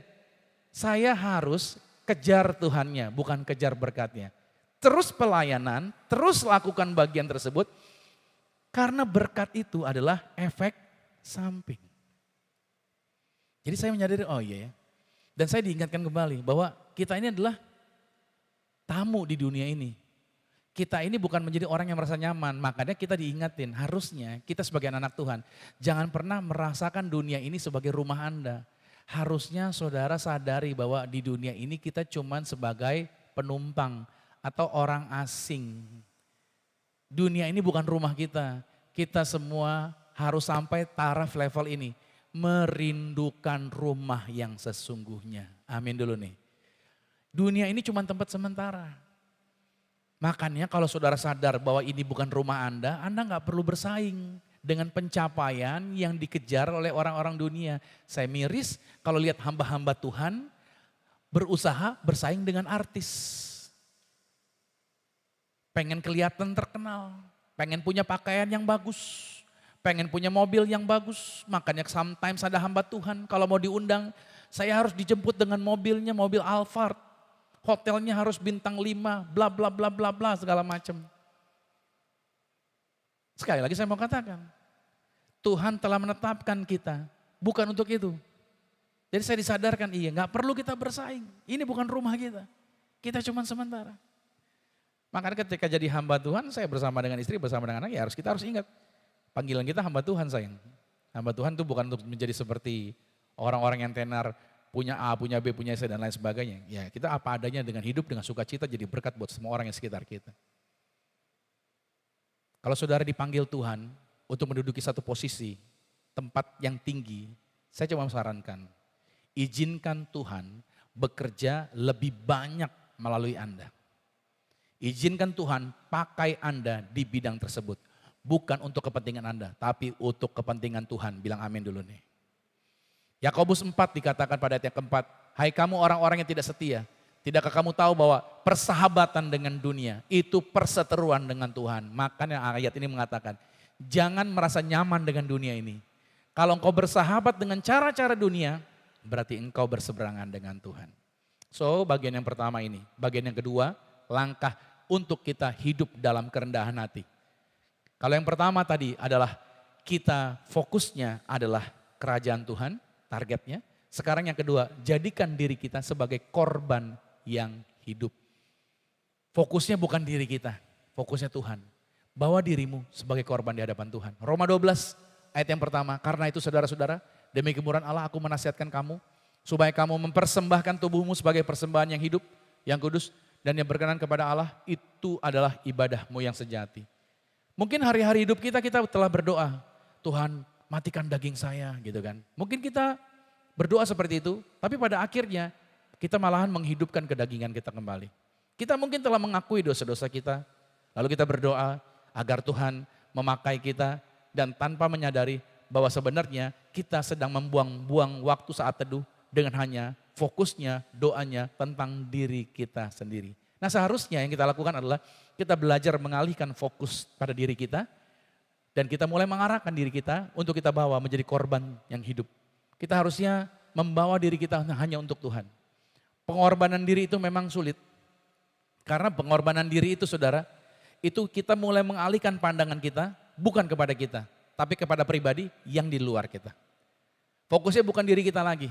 Saya harus kejar Tuhannya, bukan kejar berkatnya. Terus pelayanan, terus lakukan bagian tersebut. Karena berkat itu adalah efek samping. Jadi saya menyadari, oh iya ya. Dan saya diingatkan kembali bahwa kita ini adalah tamu di dunia ini. Kita ini bukan menjadi orang yang merasa nyaman, makanya kita diingatin harusnya kita sebagai anak Tuhan. Jangan pernah merasakan dunia ini sebagai rumah Anda. Harusnya saudara sadari bahwa di dunia ini kita cuman sebagai penumpang atau orang asing. Dunia ini bukan rumah kita. Kita semua harus sampai taraf level ini. Merindukan rumah yang sesungguhnya. Amin dulu nih. Dunia ini cuma tempat sementara. Makanya kalau saudara sadar bahwa ini bukan rumah Anda gak perlu bersaing dengan pencapaian yang dikejar oleh orang-orang dunia. Saya miris kalau lihat hamba-hamba Tuhan berusaha bersaing dengan artis. Pengen kelihatan terkenal, pengen punya pakaian yang bagus. Pengen punya mobil yang bagus, makanya sometimes ada hamba Tuhan kalau mau diundang, saya harus dijemput dengan mobilnya, mobil Alphard. Hotelnya harus bintang 5, bla bla bla bla bla segala macam. Sekali lagi saya mau katakan, Tuhan telah menetapkan kita, bukan untuk itu. Jadi saya disadarkan, iya gak perlu kita bersaing, ini bukan rumah kita cuma sementara. Makanya ketika jadi hamba Tuhan, saya bersama dengan istri, bersama dengan anak, ya kita harus ingat. Panggilan kita hamba Tuhan sayang. Hamba Tuhan itu bukan untuk menjadi seperti orang-orang yang tenar, punya A, punya B, punya C dan lain sebagainya. Ya kita apa adanya dengan hidup, dengan sukacita jadi berkat buat semua orang yang sekitar kita. Kalau saudara dipanggil Tuhan untuk menduduki satu posisi, tempat yang tinggi, saya cuma sarankan, izinkan Tuhan bekerja lebih banyak melalui Anda. Izinkan Tuhan pakai Anda di bidang tersebut. Bukan untuk kepentingan Anda, tapi untuk kepentingan Tuhan. Bilang amin dulu nih. Yakobus 4 dikatakan pada ayat yang keempat, hai kamu orang-orang yang tidak setia, tidakkah kamu tahu bahwa persahabatan dengan dunia itu perseteruan dengan Tuhan. Makanya ayat ini mengatakan, jangan merasa nyaman dengan dunia ini. Kalau engkau bersahabat dengan cara-cara dunia, berarti engkau berseberangan dengan Tuhan. So bagian yang pertama ini. Bagian yang kedua, langkah untuk kita hidup dalam kerendahan hati. Kalau yang pertama tadi adalah kita fokusnya adalah kerajaan Tuhan, targetnya. Sekarang yang kedua, jadikan diri kita sebagai korban yang hidup. Fokusnya bukan diri kita, fokusnya Tuhan. Bawa dirimu sebagai korban di hadapan Tuhan. Roma 12 ayat yang pertama, karena itu saudara-saudara, demi kemurahan Allah aku menasihatkan kamu, supaya kamu mempersembahkan tubuhmu sebagai persembahan yang hidup, yang kudus, dan yang berkenan kepada Allah, itu adalah ibadahmu yang sejati. Mungkin hari-hari hidup kita telah berdoa, Tuhan matikan daging saya gitu kan. Mungkin kita berdoa seperti itu, tapi pada akhirnya kita malahan menghidupkan kedagingan kita kembali. Kita mungkin telah mengakui dosa-dosa kita, lalu kita berdoa agar Tuhan memakai kita dan tanpa menyadari bahwa sebenarnya kita sedang membuang-buang waktu saat teduh dengan hanya fokusnya, doanya tentang diri kita sendiri. Nah seharusnya yang kita lakukan adalah kita belajar mengalihkan fokus pada diri kita dan kita mulai mengarahkan diri kita untuk kita bawa menjadi korban yang hidup. Kita harusnya membawa diri kita hanya untuk Tuhan. Pengorbanan diri itu memang sulit. Karena pengorbanan diri itu saudara, itu kita mulai mengalihkan pandangan kita bukan kepada kita, tapi kepada pribadi yang di luar kita. Fokusnya bukan diri kita lagi.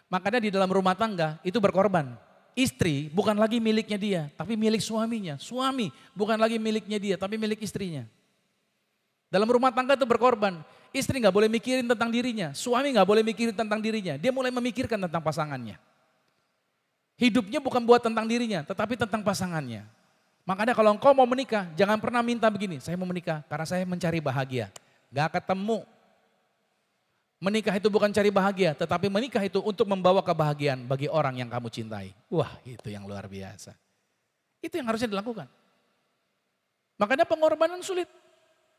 Makanya di dalam rumah tangga itu berkorban. Istri bukan lagi miliknya dia, tapi milik suaminya. Suami bukan lagi miliknya dia, tapi milik istrinya. Dalam rumah tangga itu berkorban. Istri gak boleh mikirin tentang dirinya, suami gak boleh mikirin tentang dirinya. Dia mulai memikirkan tentang pasangannya. Hidupnya bukan buat tentang dirinya, tetapi tentang pasangannya. Makanya kalau engkau mau menikah, jangan pernah minta begini, saya mau menikah karena saya mencari bahagia. Gak ketemu. Menikah itu bukan cari bahagia, tetapi menikah itu untuk membawa kebahagiaan bagi orang yang kamu cintai. Wah, itu yang luar biasa. Itu yang harusnya dilakukan. Makanya pengorbanan sulit.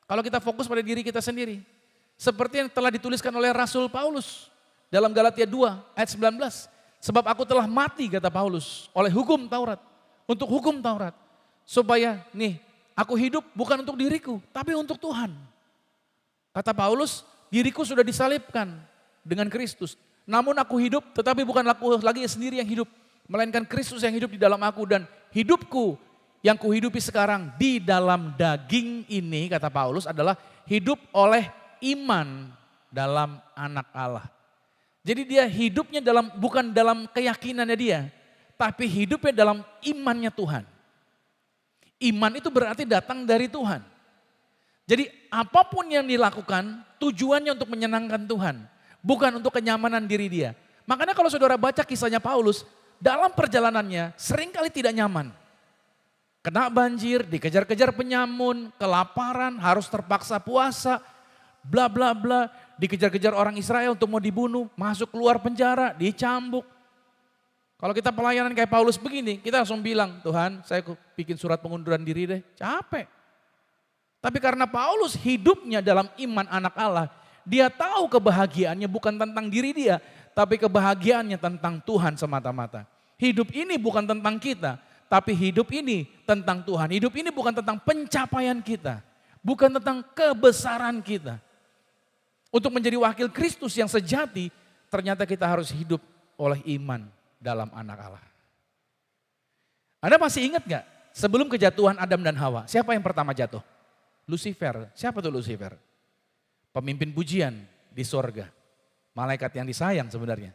Kalau kita fokus pada diri kita sendiri. Seperti yang telah dituliskan oleh Rasul Paulus dalam Galatia 2 ayat 19. Sebab aku telah mati, kata Paulus, oleh hukum Taurat. Untuk hukum Taurat. Supaya nih, aku hidup bukan untuk diriku, tapi untuk Tuhan. Kata Paulus, diriku sudah disalibkan dengan Kristus. Namun aku hidup, tetapi bukan aku lagi sendiri yang hidup. Melainkan Kristus yang hidup di dalam aku. Dan hidupku yang kuhidupi sekarang di dalam daging ini, kata Paulus, adalah hidup oleh iman dalam anak Allah. Jadi dia hidupnya bukan dalam keyakinannya dia, tapi hidupnya dalam imannya Tuhan. Iman itu berarti datang dari Tuhan. Jadi apapun yang dilakukan tujuannya untuk menyenangkan Tuhan, bukan untuk kenyamanan diri dia. Makanya kalau saudara baca kisahnya Paulus, dalam perjalanannya seringkali tidak nyaman. Kena banjir, dikejar-kejar penyamun, kelaparan, harus terpaksa puasa, bla bla bla. Dikejar-kejar orang Israel untuk mau dibunuh, masuk keluar penjara, dicambuk. Kalau kita pelayanan kayak Paulus begini, kita langsung bilang, Tuhan saya bikin surat pengunduran diri deh, capek. Tapi karena Paulus hidupnya dalam iman anak Allah, dia tahu kebahagiaannya bukan tentang diri dia, tapi kebahagiaannya tentang Tuhan semata-mata. Hidup ini bukan tentang kita, tapi hidup ini tentang Tuhan. Hidup ini bukan tentang pencapaian kita, bukan tentang kebesaran kita. Untuk menjadi wakil Kristus yang sejati, ternyata kita harus hidup oleh iman dalam anak Allah. Anda masih ingat gak sebelum kejatuhan Adam dan Hawa, siapa yang pertama jatuh? Lucifer. Siapa tuh Lucifer? Pemimpin pujian di sorga. Malaikat yang disayang sebenarnya.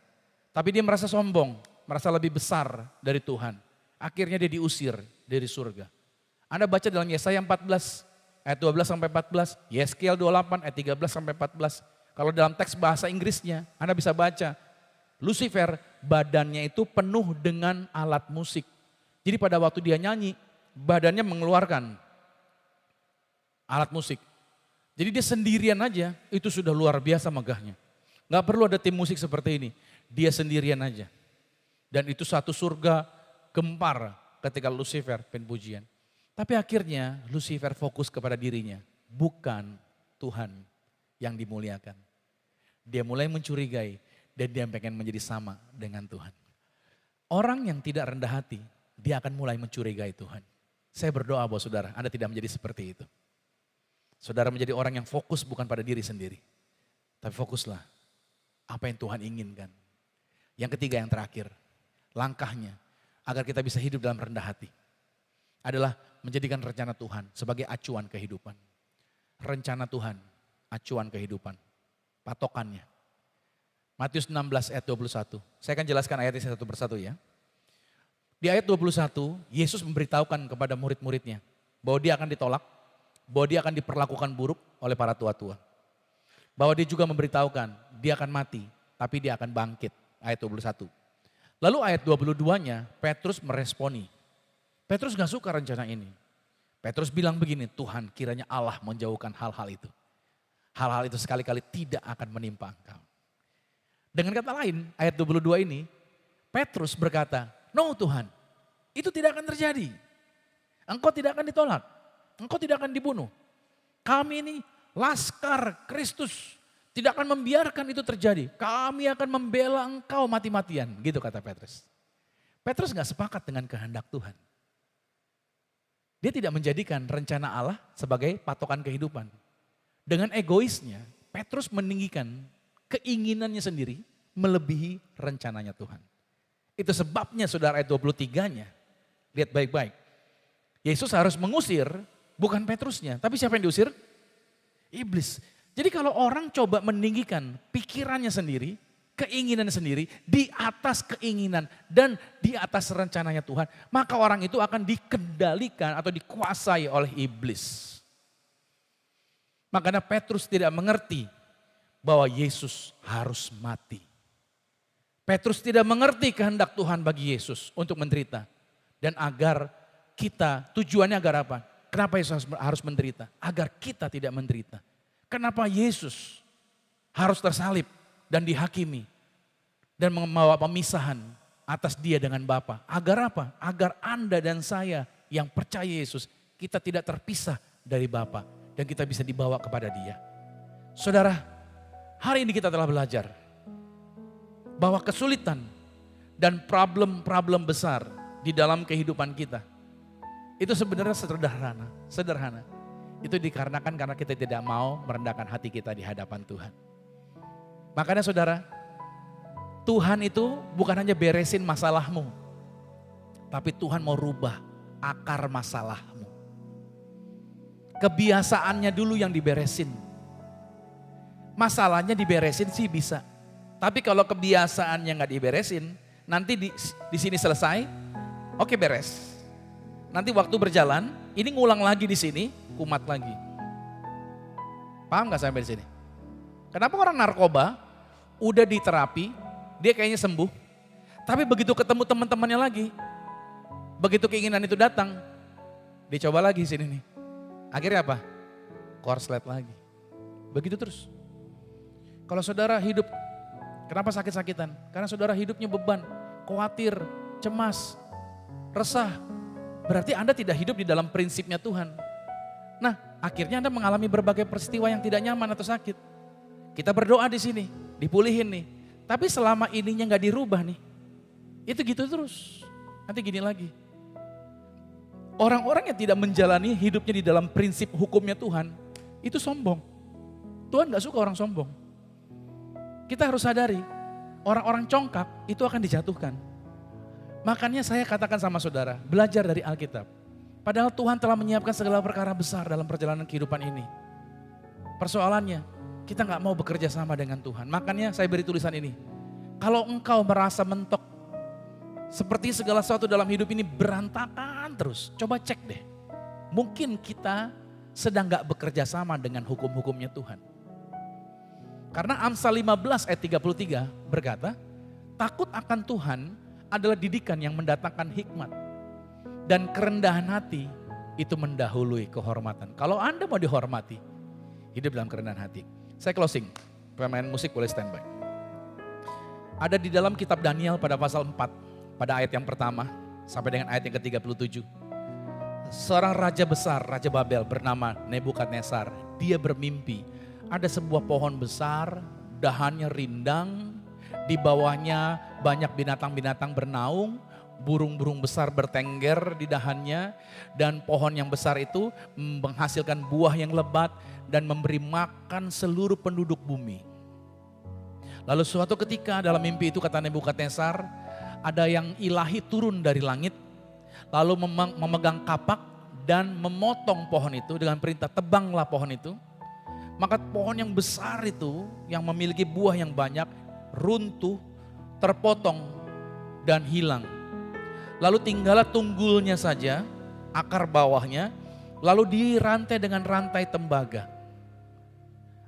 Tapi dia merasa sombong, merasa lebih besar dari Tuhan. Akhirnya dia diusir dari surga. Anda baca dalam Yesaya 14 ayat 12 sampai 14, Yeskiel 28 ayat 13 sampai 14. Kalau dalam teks bahasa Inggrisnya, Anda bisa baca, Lucifer badannya itu penuh dengan alat musik. Jadi pada waktu dia nyanyi, badannya mengeluarkan alat musik. Jadi dia sendirian aja, itu sudah luar biasa megahnya. Gak perlu ada tim musik seperti ini, dia sendirian aja. Dan itu satu surga gempar ketika Lucifer penpujian. Tapi akhirnya Lucifer fokus kepada dirinya, bukan Tuhan yang dimuliakan. Dia mulai mencurigai dan dia pengen menjadi sama dengan Tuhan. Orang yang tidak rendah hati, dia akan mulai mencurigai Tuhan. Saya berdoa buat saudara, Anda tidak menjadi seperti itu. Saudara menjadi orang yang fokus bukan pada diri sendiri. Tapi fokuslah apa yang Tuhan inginkan. Yang ketiga, yang terakhir, langkahnya agar kita bisa hidup dalam rendah hati adalah menjadikan rencana Tuhan sebagai acuan kehidupan. Rencana Tuhan, acuan kehidupan, patokannya. Matius 16 ayat 21. Saya akan jelaskan ayatnya satu persatu ya. Di ayat 21, Yesus memberitahukan kepada murid-muridnya bahwa dia akan ditolak, bahwa dia akan diperlakukan buruk oleh para tua-tua. Bahwa dia juga memberitahukan dia akan mati, tapi dia akan bangkit. Ayat 21. Lalu ayat 22-nya Petrus meresponi. Petrus gak suka rencana ini. Petrus bilang begini, Tuhan kiranya Allah menjauhkan hal-hal itu. Hal-hal itu sekali-kali tidak akan menimpa engkau. Dengan kata lain, ayat 22 ini, Petrus berkata, no Tuhan, itu tidak akan terjadi. Engkau tidak akan ditolak, engkau tidak akan dibunuh. Kami ini laskar Kristus, tidak akan membiarkan itu terjadi. Kami akan membela engkau mati-matian, gitu kata Petrus. Petrus gak sepakat dengan kehendak Tuhan. Dia tidak menjadikan rencana Allah sebagai patokan kehidupan. Dengan egoisnya, Petrus meninggikan keinginannya sendiri melebihi rencananya Tuhan. Itu sebabnya saudara ayat 23-nya, lihat baik-baik. Yesus harus mengusir bukan Petrusnya, tapi siapa yang diusir? Iblis. Jadi kalau orang coba meninggikan pikirannya sendiri, keinginannya sendiri di atas keinginan dan di atas rencananya Tuhan, maka orang itu akan dikendalikan atau dikuasai oleh iblis. Makanya Petrus tidak mengerti bahwa Yesus harus mati. Petrus tidak mengerti kehendak Tuhan bagi Yesus untuk menderita. Dan agar kita, tujuannya agar apa? Kenapa Yesus harus menderita? Agar kita tidak menderita. Kenapa Yesus harus tersalib dan dihakimi dan membawa pemisahan atas dia dengan Bapa? Agar apa? Agar Anda dan saya yang percaya Yesus, kita tidak terpisah dari Bapa dan kita bisa dibawa kepada dia. Saudara, hari ini kita telah belajar bahwa kesulitan dan problem-problem besar di dalam kehidupan kita itu sebenarnya sederhana. Itu dikarenakan karena kita tidak mau merendahkan hati kita di hadapan Tuhan. Makanya saudara, Tuhan itu bukan hanya beresin masalahmu, tapi Tuhan mau rubah akar masalahmu. Kebiasaannya dulu yang diberesin. Masalahnya diberesin sih bisa. Tapi kalau kebiasaannya nggak diberesin, nanti di sini selesai, oke beres. Nanti waktu berjalan, ini ngulang lagi di sini, kumat lagi. Paham nggak sampai di sini? Kenapa orang narkoba udah diterapi, dia kayaknya sembuh, tapi begitu ketemu teman-temannya lagi, begitu keinginan itu datang, dicoba lagi sini nih. Akhirnya apa? Korslet lagi. Begitu terus. Kalau saudara hidup, kenapa sakit-sakitan? Karena saudara hidupnya beban, khawatir, cemas, resah. Berarti Anda tidak hidup di dalam prinsipnya Tuhan. Nah, akhirnya Anda mengalami berbagai peristiwa yang tidak nyaman atau sakit. Kita berdoa di sini, dipulihin nih. Tapi selama ininya nggak dirubah nih, itu gitu terus. Nanti gini lagi. Orang-orang yang tidak menjalani hidupnya di dalam prinsip hukumnya Tuhan, itu sombong. Tuhan gak suka orang sombong. Kita harus sadari, orang-orang congkak itu akan dijatuhkan. Makanya saya katakan sama saudara, belajar dari Alkitab. Padahal Tuhan telah menyiapkan segala perkara besar dalam perjalanan kehidupan ini. Persoalannya, kita gak mau bekerja sama dengan Tuhan. Makanya saya beri tulisan ini. Kalau engkau merasa mentok, seperti segala sesuatu dalam hidup ini berantakan terus. Coba cek deh. Mungkin kita sedang gak bekerja sama dengan hukum-hukumnya Tuhan. Karena Amsal 15 ayat 33 berkata, takut akan Tuhan adalah didikan yang mendatangkan hikmat. Dan kerendahan hati itu mendahului kehormatan. Kalau Anda mau dihormati, hidup dalam kerendahan hati. Saya closing, pemain musik boleh standby. Ada di dalam kitab Daniel pada pasal 4, pada ayat yang pertama sampai dengan ayat yang ke-37. Seorang raja besar, Raja Babel bernama Nebukadnezar. Dia bermimpi, ada sebuah pohon besar, dahannya rindang, di bawahnya banyak binatang-binatang bernaung, burung-burung besar bertengger di dahannya, dan pohon yang besar itu menghasilkan buah yang lebat dan memberi makan seluruh penduduk bumi. Lalu suatu ketika dalam mimpi itu kata Nebukadnezar, ada yang ilahi turun dari langit, lalu memegang kapak dan memotong pohon itu dengan perintah tebanglah pohon itu. Maka pohon yang besar itu yang memiliki buah yang banyak runtuh, terpotong, dan hilang. Lalu tinggallah tunggulnya saja, akar bawahnya, lalu dirantai dengan rantai tembaga.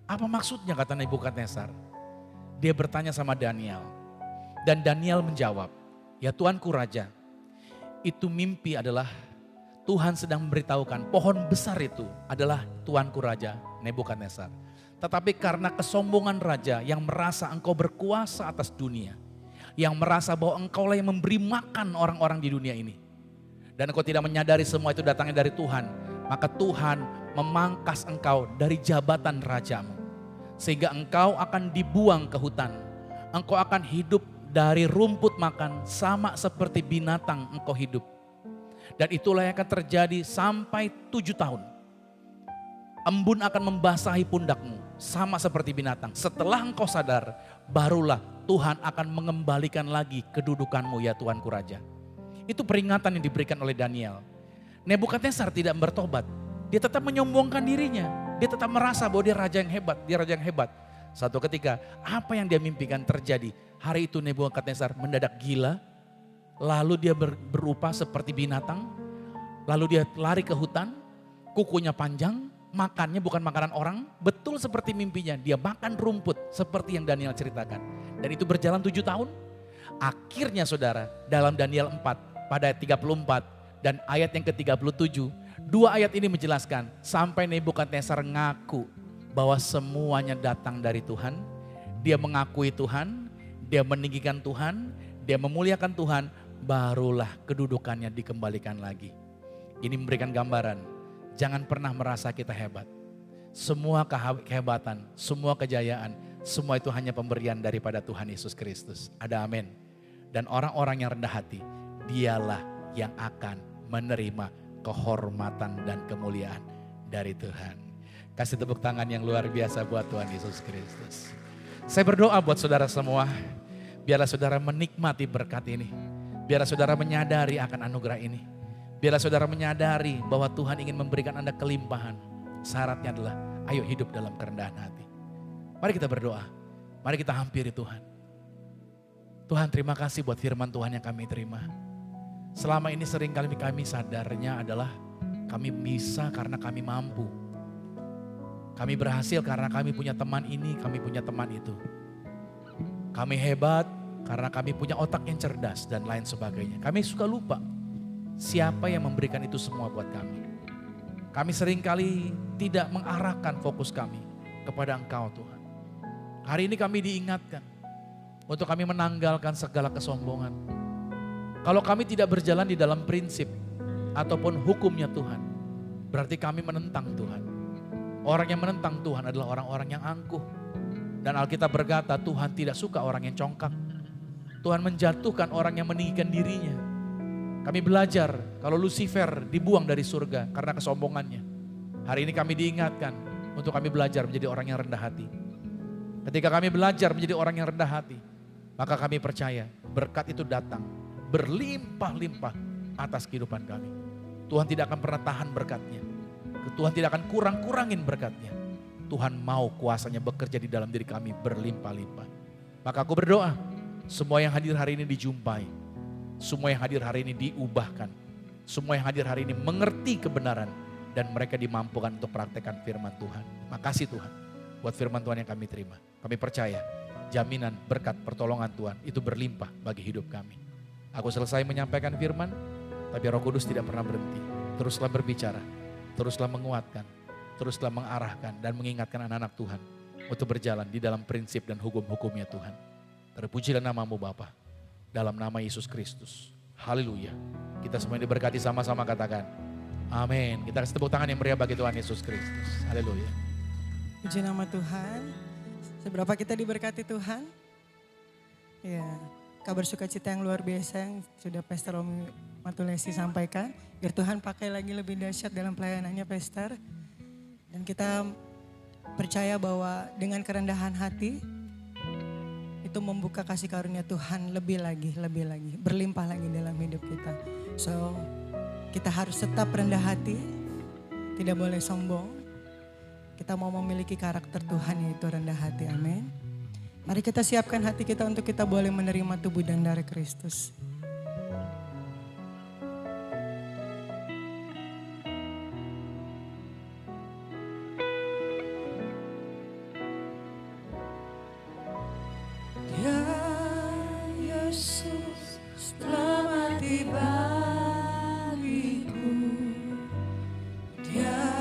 Apa maksudnya kata Nebukadnezar? Dia bertanya sama Daniel. Dan Daniel menjawab, ya Tuanku Raja, itu mimpi adalah Tuhan sedang memberitahukan pohon besar itu adalah Tuanku Raja Nebukadnezar. Tetapi karena kesombongan raja yang merasa engkau berkuasa atas dunia, yang merasa bahwa engkau lah yang memberi makan orang-orang di dunia ini, dan engkau tidak menyadari semua itu datangnya dari Tuhan, maka Tuhan memangkas engkau dari jabatan rajamu. Sehingga engkau akan dibuang ke hutan. Engkau akan hidup dari rumput makan sama seperti binatang engkau hidup. Dan itulah yang akan terjadi sampai 7 tahun. Embun akan membasahi pundakmu sama seperti binatang. Setelah engkau sadar, barulah Tuhan akan mengembalikan lagi kedudukanmu ya Tuanku Raja. Itu peringatan yang diberikan oleh Daniel. Nebukadnezar tidak bertobat. Dia tetap menyombongkan dirinya. Dia tetap merasa bahwa dia raja yang hebat, dia raja yang hebat. Satu ketika apa yang dia mimpikan terjadi. Hari itu Nebukadnezar mendadak gila. Lalu dia berupa seperti binatang. Lalu dia lari ke hutan. Kukunya panjang, makannya bukan makanan orang. Betul seperti mimpinya, dia makan rumput seperti yang Daniel ceritakan. Dan itu berjalan 7 tahun. Akhirnya saudara, dalam Daniel 4 pada ayat 34 dan ayat yang ke-37. 2 ayat ini menjelaskan sampai Nebukadnezar ngaku bahwa semuanya datang dari Tuhan. Dia mengakui Tuhan, dia meninggikan Tuhan, dia memuliakan Tuhan, barulah kedudukannya dikembalikan lagi. Ini memberikan gambaran, jangan pernah merasa kita hebat. Semua kehebatan, semua kejayaan, semua itu hanya pemberian daripada Tuhan Yesus Kristus. Ada amin. Dan orang-orang yang rendah hati, dialah yang akan menerima kehormatan dan kemuliaan dari Tuhan. Kasih tepuk tangan yang luar biasa buat Tuhan Yesus Kristus. Saya berdoa buat saudara semua, biarlah saudara menikmati berkat ini. Biarlah saudara menyadari akan anugerah ini. Biarlah saudara menyadari bahwa Tuhan ingin memberikan Anda kelimpahan. Syaratnya adalah ayo hidup dalam kerendahan hati. Mari kita berdoa, mari kita hampiri Tuhan. Tuhan, terima kasih buat firman Tuhan yang kami terima. Selama ini sering kami sadarnya adalah kami bisa karena kami mampu. Kami berhasil karena kami punya teman ini, kami punya teman itu. Kami hebat karena kami punya otak yang cerdas dan lain sebagainya. Kami suka lupa siapa yang memberikan itu semua buat kami. Kami seringkali tidak mengarahkan fokus kami kepada Engkau Tuhan. Hari ini kami diingatkan untuk kami menanggalkan segala kesombongan. Kalau kami tidak berjalan di dalam prinsip ataupun hukumnya Tuhan, berarti kami menentang Tuhan. Orang yang menentang Tuhan adalah orang-orang yang angkuh. Dan Alkitab berkata Tuhan tidak suka orang yang congkak. Tuhan menjatuhkan orang yang meninggikan dirinya. Kami belajar kalau Lucifer dibuang dari surga karena kesombongannya. Hari ini kami diingatkan untuk kami belajar menjadi orang yang rendah hati. Ketika kami belajar menjadi orang yang rendah hati, maka kami percaya berkat itu datang berlimpah-limpah atas kehidupan kami. Tuhan tidak akan pernah tahan berkatnya. Tuhan tidak akan kurang-kurangin berkatnya. Tuhan mau kuasanya bekerja di dalam diri kami berlimpah-limpah. Maka aku berdoa, semua yang hadir hari ini dijumpai. Semua yang hadir hari ini diubahkan. Semua yang hadir hari ini mengerti kebenaran. Dan mereka dimampukan untuk praktekkan firman Tuhan. Makasih Tuhan buat firman Tuhan yang kami terima. Kami percaya jaminan berkat pertolongan Tuhan itu berlimpah bagi hidup kami. Aku selesai menyampaikan firman, tapi Roh Kudus tidak pernah berhenti. Teruslah berbicara, teruslah menguatkan, teruslah mengarahkan dan mengingatkan anak-anak Tuhan untuk berjalan di dalam prinsip dan hukum-hukumnya Tuhan. Terpujilah namamu Bapa, dalam nama Yesus Kristus. Haleluya. Kita semua diberkati sama-sama katakan, amin. Kita kasih tepuk tangan yang meriah bagi Tuhan Yesus Kristus. Haleluya. Puji nama Tuhan. Seberapa kita diberkati Tuhan? Ya, kabar sukacita yang luar biasa yang sudah Pastor Romi Matulesi sampaikan. Biar Tuhan pakai lagi lebih dahsyat dalam pelayanannya Pastor. Dan kita percaya bahwa dengan kerendahan hati itu membuka kasih karunia Tuhan lebih lagi, berlimpah lagi dalam hidup kita. So, kita harus tetap rendah hati, tidak boleh sombong. Kita mau memiliki karakter Tuhan yaitu rendah hati, amin. Mari kita siapkan hati kita untuk kita boleh menerima tubuh dan darah Kristus. Ya Yesus, selamat bagiku. Dia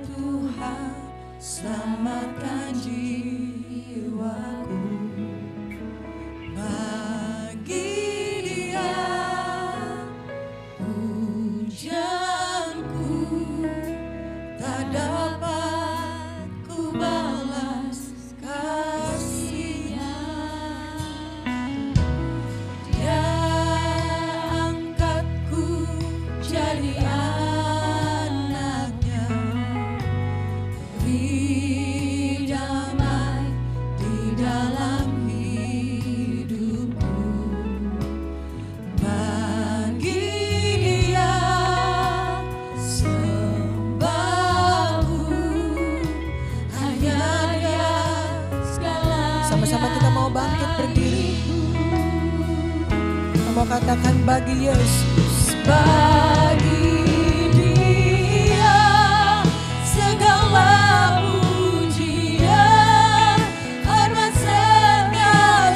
Tuhan, selamatkan jiwaku. Bagi Dia pujianku tak dapat ku balas kasih-Nya. Dia angkatku jadi anaknya, beri damai di dalam hidupku. Bagi Dia sembahku, hanya Dia segala. Sama-sama kita mau bangkit berdiri. Kita mau katakan bagi Yesus, bagi Dia segala pujian, hormat serta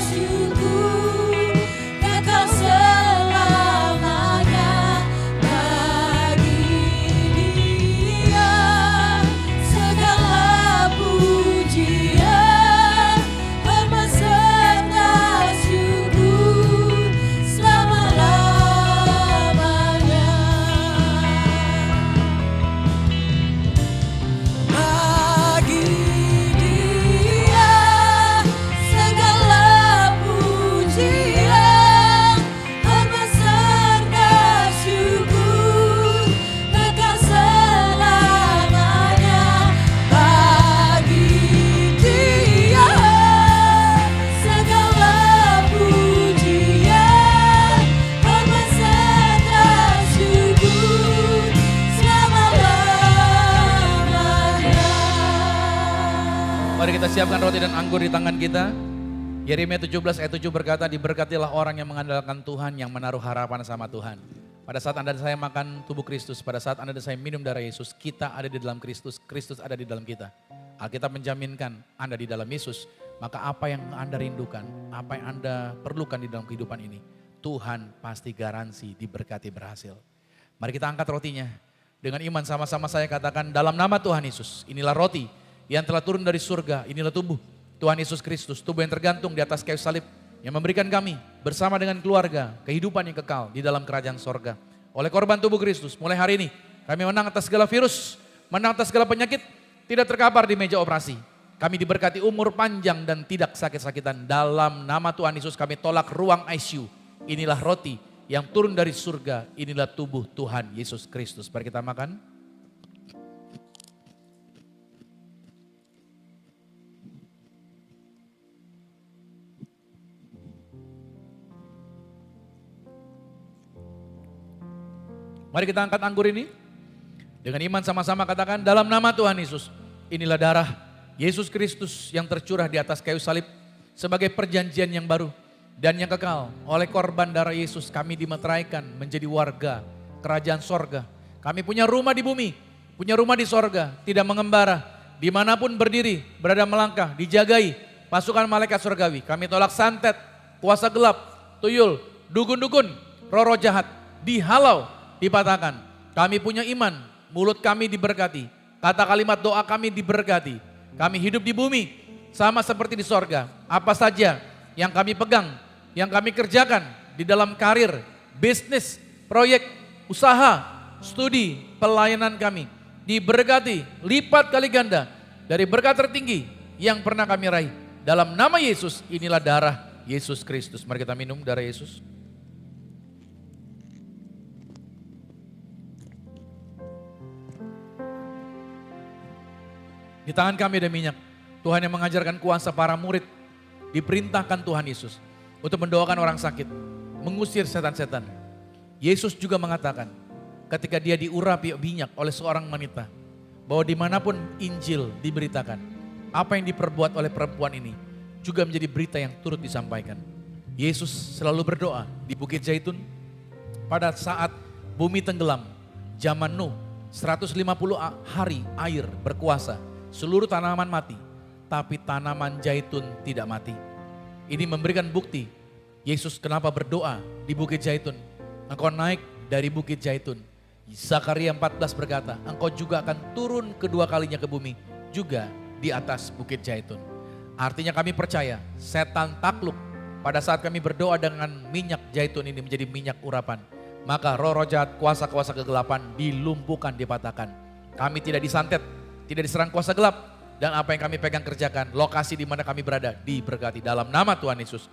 syukur, kekal selamanya. Bagi Dia segala pujian, hormat serta syukur, selama-lamanya. Bagi Dia segala pujian, hormat serta syukur, kekal selamanya. Bagi Dia segala pujian, hormat serta syukur, selama-lamanya. Mari kita siapkan roti dan anggur di tangan kita. Yeremia 17 ayat 7 berkata, diberkatilah orang yang mengandalkan Tuhan, yang menaruh harapan sama Tuhan. Pada saat Anda dan saya makan tubuh Kristus, pada saat Anda dan saya minum darah Yesus, kita ada di dalam Kristus, Kristus ada di dalam kita. Alkitab menjaminkan Anda di dalam Yesus, maka apa yang Anda rindukan, apa yang Anda perlukan di dalam kehidupan ini, Tuhan pasti garansi diberkati berhasil. Mari kita angkat rotinya. Dengan iman sama-sama saya katakan, dalam nama Tuhan Yesus, inilah roti yang telah turun dari surga, inilah tubuh Tuhan Yesus Kristus, tubuh yang tergantung di atas kayu salib, yang memberikan kami bersama dengan keluarga kehidupan yang kekal di dalam kerajaan sorga. Oleh korban tubuh Kristus, mulai hari ini kami menang atas segala virus, menang atas segala penyakit, tidak terkapar di meja operasi. Kami diberkati umur panjang dan tidak sakit-sakitan. Dalam nama Tuhan Yesus kami tolak ruang ICU. Inilah roti yang turun dari surga, inilah tubuh Tuhan Yesus Kristus. Mari kita makan. Mari kita angkat anggur ini. Dengan iman sama-sama katakan, dalam nama Tuhan Yesus, inilah darah Yesus Kristus yang tercurah di atas kayu salib sebagai perjanjian yang baru dan yang kekal. Oleh korban darah Yesus kami dimeteraikan menjadi warga kerajaan sorga. Kami punya rumah di bumi, punya rumah di sorga, tidak mengembara. Dimanapun berdiri, berada melangkah, dijagai pasukan malaikat surgawi. Kami tolak santet, kuasa gelap, tuyul, dukun-dukun, roh-roh jahat, dihalau, dipatahkan. Kami punya iman, mulut kami diberkati, kata kalimat doa kami diberkati. Kami hidup di bumi sama seperti di sorga. Apa saja yang kami pegang, yang kami kerjakan di dalam karir, bisnis, proyek, usaha, studi, pelayanan kami diberkati lipat kali ganda dari berkat tertinggi yang pernah kami raih. Dalam nama Yesus, inilah darah Yesus Kristus. Mari kita minum darah Yesus. Di tangan kami ada minyak. Tuhan yang mengajarkan kuasa para murid. Diperintahkan Tuhan Yesus untuk mendoakan orang sakit. Mengusir setan-setan. Yesus juga mengatakan ketika dia diurapi minyak oleh seorang wanita. Bahwa dimanapun Injil diberitakan. Apa yang diperbuat oleh perempuan ini juga menjadi berita yang turut disampaikan. Yesus selalu berdoa di Bukit Zaitun pada saat bumi tenggelam, zaman Nuh, 150 hari air berkuasa, seluruh tanaman mati, tapi tanaman zaitun tidak mati. Ini memberikan bukti, Yesus kenapa berdoa di Bukit Zaitun. Engkau naik dari Bukit Zaitun. Zakaria 14 berkata, engkau juga akan turun kedua kalinya ke bumi, juga di atas Bukit Zaitun. Artinya kami percaya, setan takluk pada saat kami berdoa dengan minyak zaitun ini menjadi minyak urapan. Maka roh-roh jahat, kuasa-kuasa kegelapan dilumpuhkan, dipatahkan. Kami tidak disantet, tidak diserang kuasa gelap. Dan apa yang kami pegang kerjakan, lokasi di mana kami berada diberkati dalam nama Tuhan Yesus.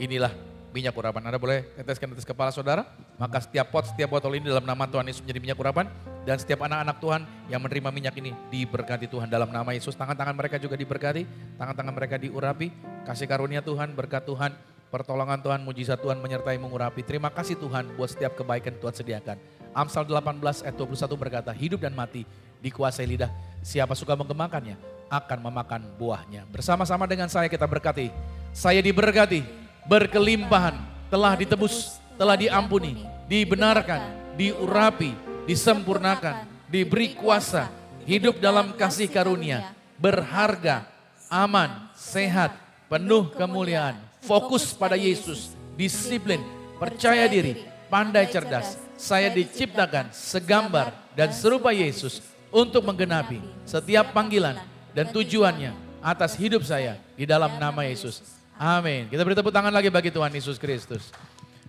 Inilah minyak urapan. Anda boleh teteskan atas kepala saudara. Maka setiap pot, setiap botol ini dalam nama Tuhan Yesus menjadi minyak urapan. Dan setiap anak-anak Tuhan yang menerima minyak ini diberkati Tuhan dalam nama Yesus. Tangan-tangan mereka juga diberkati, tangan-tangan mereka diurapi. Kasih karunia Tuhan, berkat Tuhan, pertolongan Tuhan, mujizat Tuhan menyertai mengurapi. Terima kasih Tuhan buat setiap kebaikan Tuhan sediakan. Amsal 18 ayat 21 berkata, hidup dan mati dikuasai lidah. Siapa suka mengemakannya akan memakan buahnya. Bersama-sama dengan saya kita berkati. Saya diberkati, berkelimpahan, telah ditebus, telah diampuni, dibenarkan, diurapi, disempurnakan, diberi kuasa, hidup dalam kasih karunia, berharga, aman, sehat, penuh kemuliaan, fokus pada Yesus, disiplin, percaya diri, pandai cerdas. Saya diciptakan segambar dan serupa Yesus untuk menggenapi setiap panggilan dan tujuannya atas hidup saya di dalam nama Yesus. Amin. Kita beri tepuk tangan lagi bagi Tuhan Yesus Kristus.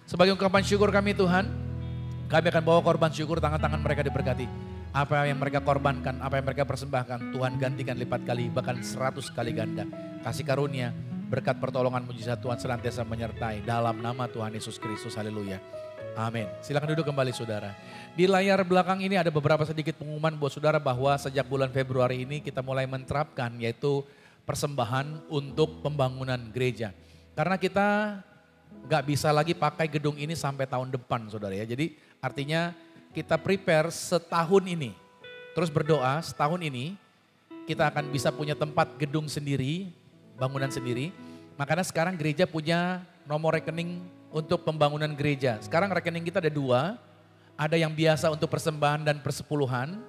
Sebagai ungkapan syukur kami Tuhan, kami akan bawa korban syukur, tangan-tangan mereka diberkati. Apa yang mereka korbankan, apa yang mereka persembahkan, Tuhan gantikan lipat kali, bahkan 100 kali ganda. Kasih karunia, berkat pertolongan mujizat Tuhan senantiasa menyertai dalam nama Tuhan Yesus Kristus. Haleluya. Amin. Silakan duduk kembali saudara. Di layar belakang ini ada beberapa sedikit pengumuman buat saudara bahwa sejak bulan Februari ini kita mulai menerapkan yaitu persembahan untuk pembangunan gereja. Karena kita gak bisa lagi pakai gedung ini sampai tahun depan saudara ya. Jadi artinya kita prepare setahun ini. Terus berdoa setahun ini kita akan bisa punya tempat gedung sendiri, bangunan sendiri. Makanya sekarang gereja punya nomor rekening untuk pembangunan gereja. Sekarang rekening kita ada 2, ada yang biasa untuk persembahan dan persepuluhan.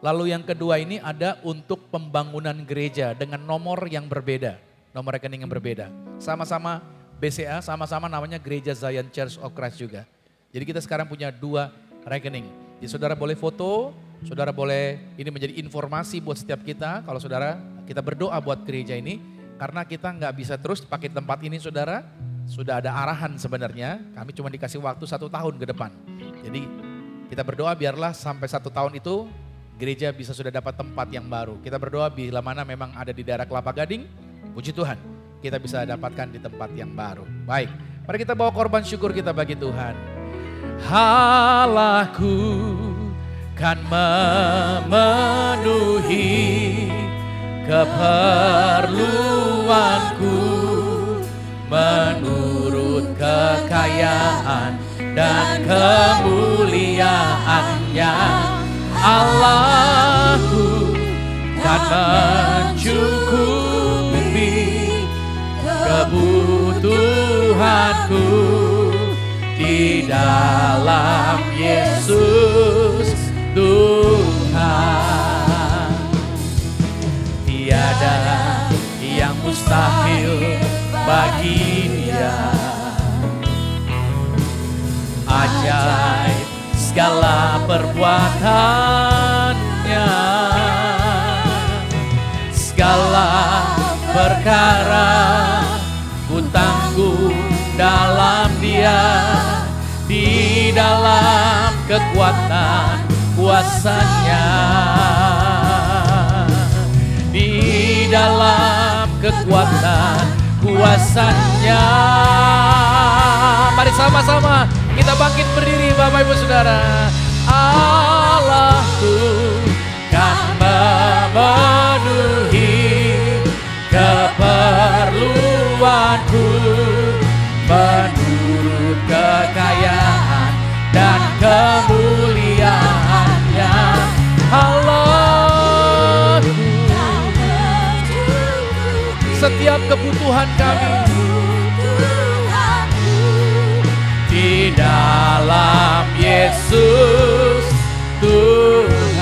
Lalu yang kedua ini ada untuk pembangunan gereja dengan nomor yang berbeda, nomor rekening yang berbeda. Sama-sama BCA, sama-sama namanya Gereja Zion Church of Christ juga. Jadi kita sekarang punya 2 rekening. Jadi saudara boleh foto, saudara boleh, ini menjadi informasi buat setiap kita. Kalau saudara, kita berdoa buat gereja ini, karena kita nggak bisa terus pakai tempat ini saudara. Sudah ada arahan sebenarnya, kami cuma dikasih waktu 1 tahun ke depan. Jadi kita berdoa biarlah sampai 1 tahun itu gereja bisa sudah dapat tempat yang baru. Kita berdoa bila mana memang ada di daerah Kelapa Gading, puji Tuhan kita bisa dapatkan di tempat yang baru. Baik, mari kita bawa korban syukur kita bagi Tuhan. Allahku kan memenuhi keperluanku menurut kekayaan dan kemuliaannya. Allahku kan mencukupi kebutuhanku di dalam Yesus Tuhan. Tiada yang mustahil bagi Dia. Ajaib segala perbuatannya, segala perkara ku tanggung dalam Dia, di dalam kekuatan kuasa-Nya, di dalam kekuatan kuasa-Nya. Mari sama-sama kita bangkit berdiri Bapak Ibu Saudara. Allahku kan memenuhi keperluanku menurut kekayaan dan kemuliaannya. Allahku setiap kebutuhan Tuhan kami. Di dalam Yesus Tuhan.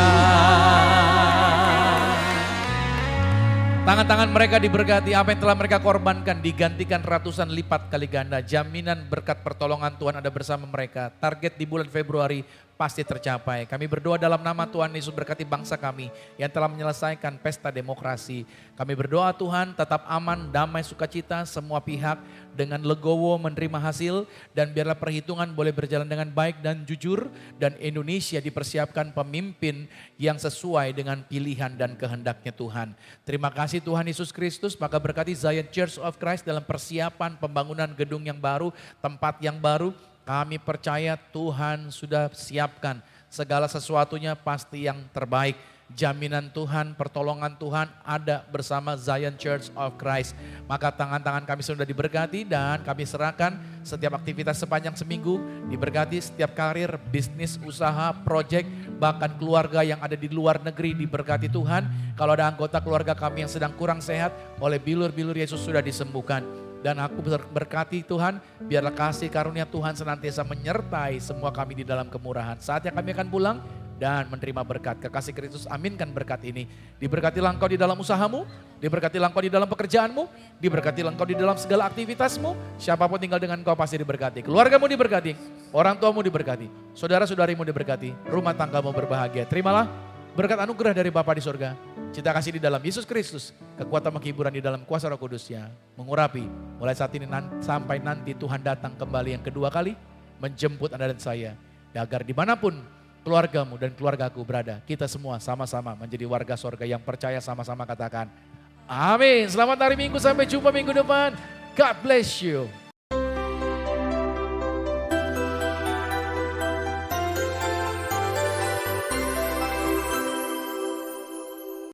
Tangan-tangan mereka diberkati, apa yang telah mereka korbankan digantikan ratusan lipat kali ganda. Jaminan berkat pertolongan Tuhan ada bersama mereka. Target di bulan Februari pasti tercapai. Kami berdoa dalam nama Tuhan Yesus, berkati bangsa kami yang telah menyelesaikan pesta demokrasi. Kami berdoa Tuhan tetap aman, damai, sukacita, semua pihak dengan legowo menerima hasil, dan biarlah perhitungan boleh berjalan dengan baik dan jujur, dan Indonesia dipersiapkan pemimpin yang sesuai dengan pilihan dan kehendaknya Tuhan. Terima kasih Tuhan Yesus Kristus, maka berkati Zion Church of Christ dalam persiapan pembangunan gedung yang baru, tempat yang baru. Kami percaya Tuhan sudah siapkan segala sesuatunya pasti yang terbaik. Jaminan Tuhan, pertolongan Tuhan ada bersama Zion Church of Christ. Maka tangan-tangan kami sudah diberkati dan kami serahkan setiap aktivitas sepanjang seminggu. Diberkati setiap karir, bisnis, usaha, proyek, bahkan keluarga yang ada di luar negeri diberkati Tuhan. Kalau ada anggota keluarga kami yang sedang kurang sehat, oleh bilur-bilur Yesus sudah disembuhkan. Dan aku berkati Tuhan, biarlah kasih karunia Tuhan senantiasa menyertai semua kami di dalam kemurahan. Saatnya kami akan pulang dan menerima berkat. Kekasih Kristus, aminkan berkat ini. Diberkatilah engkau di dalam usahamu, diberkatilah engkau di dalam pekerjaanmu, diberkatilah engkau di dalam segala aktivitasmu. Siapapun tinggal dengan engkau pasti diberkati. Keluargamu diberkati, orang tuamu diberkati, saudara-saudarimu diberkati, rumah tanggamu berbahagia. Terimalah berkat anugerah dari Bapa di surga, cinta kasih di dalam Yesus Kristus, kekuatan menghiburan di dalam kuasa Roh Kudus-Nya mengurapi mulai saat ini sampai nanti Tuhan datang kembali yang kedua kali menjemput Anda dan saya. Agar dimanapun keluargamu dan keluargaku berada, kita semua sama-sama menjadi warga sorga yang percaya, sama-sama katakan amin. Selamat hari Minggu, sampai jumpa minggu depan. God bless you.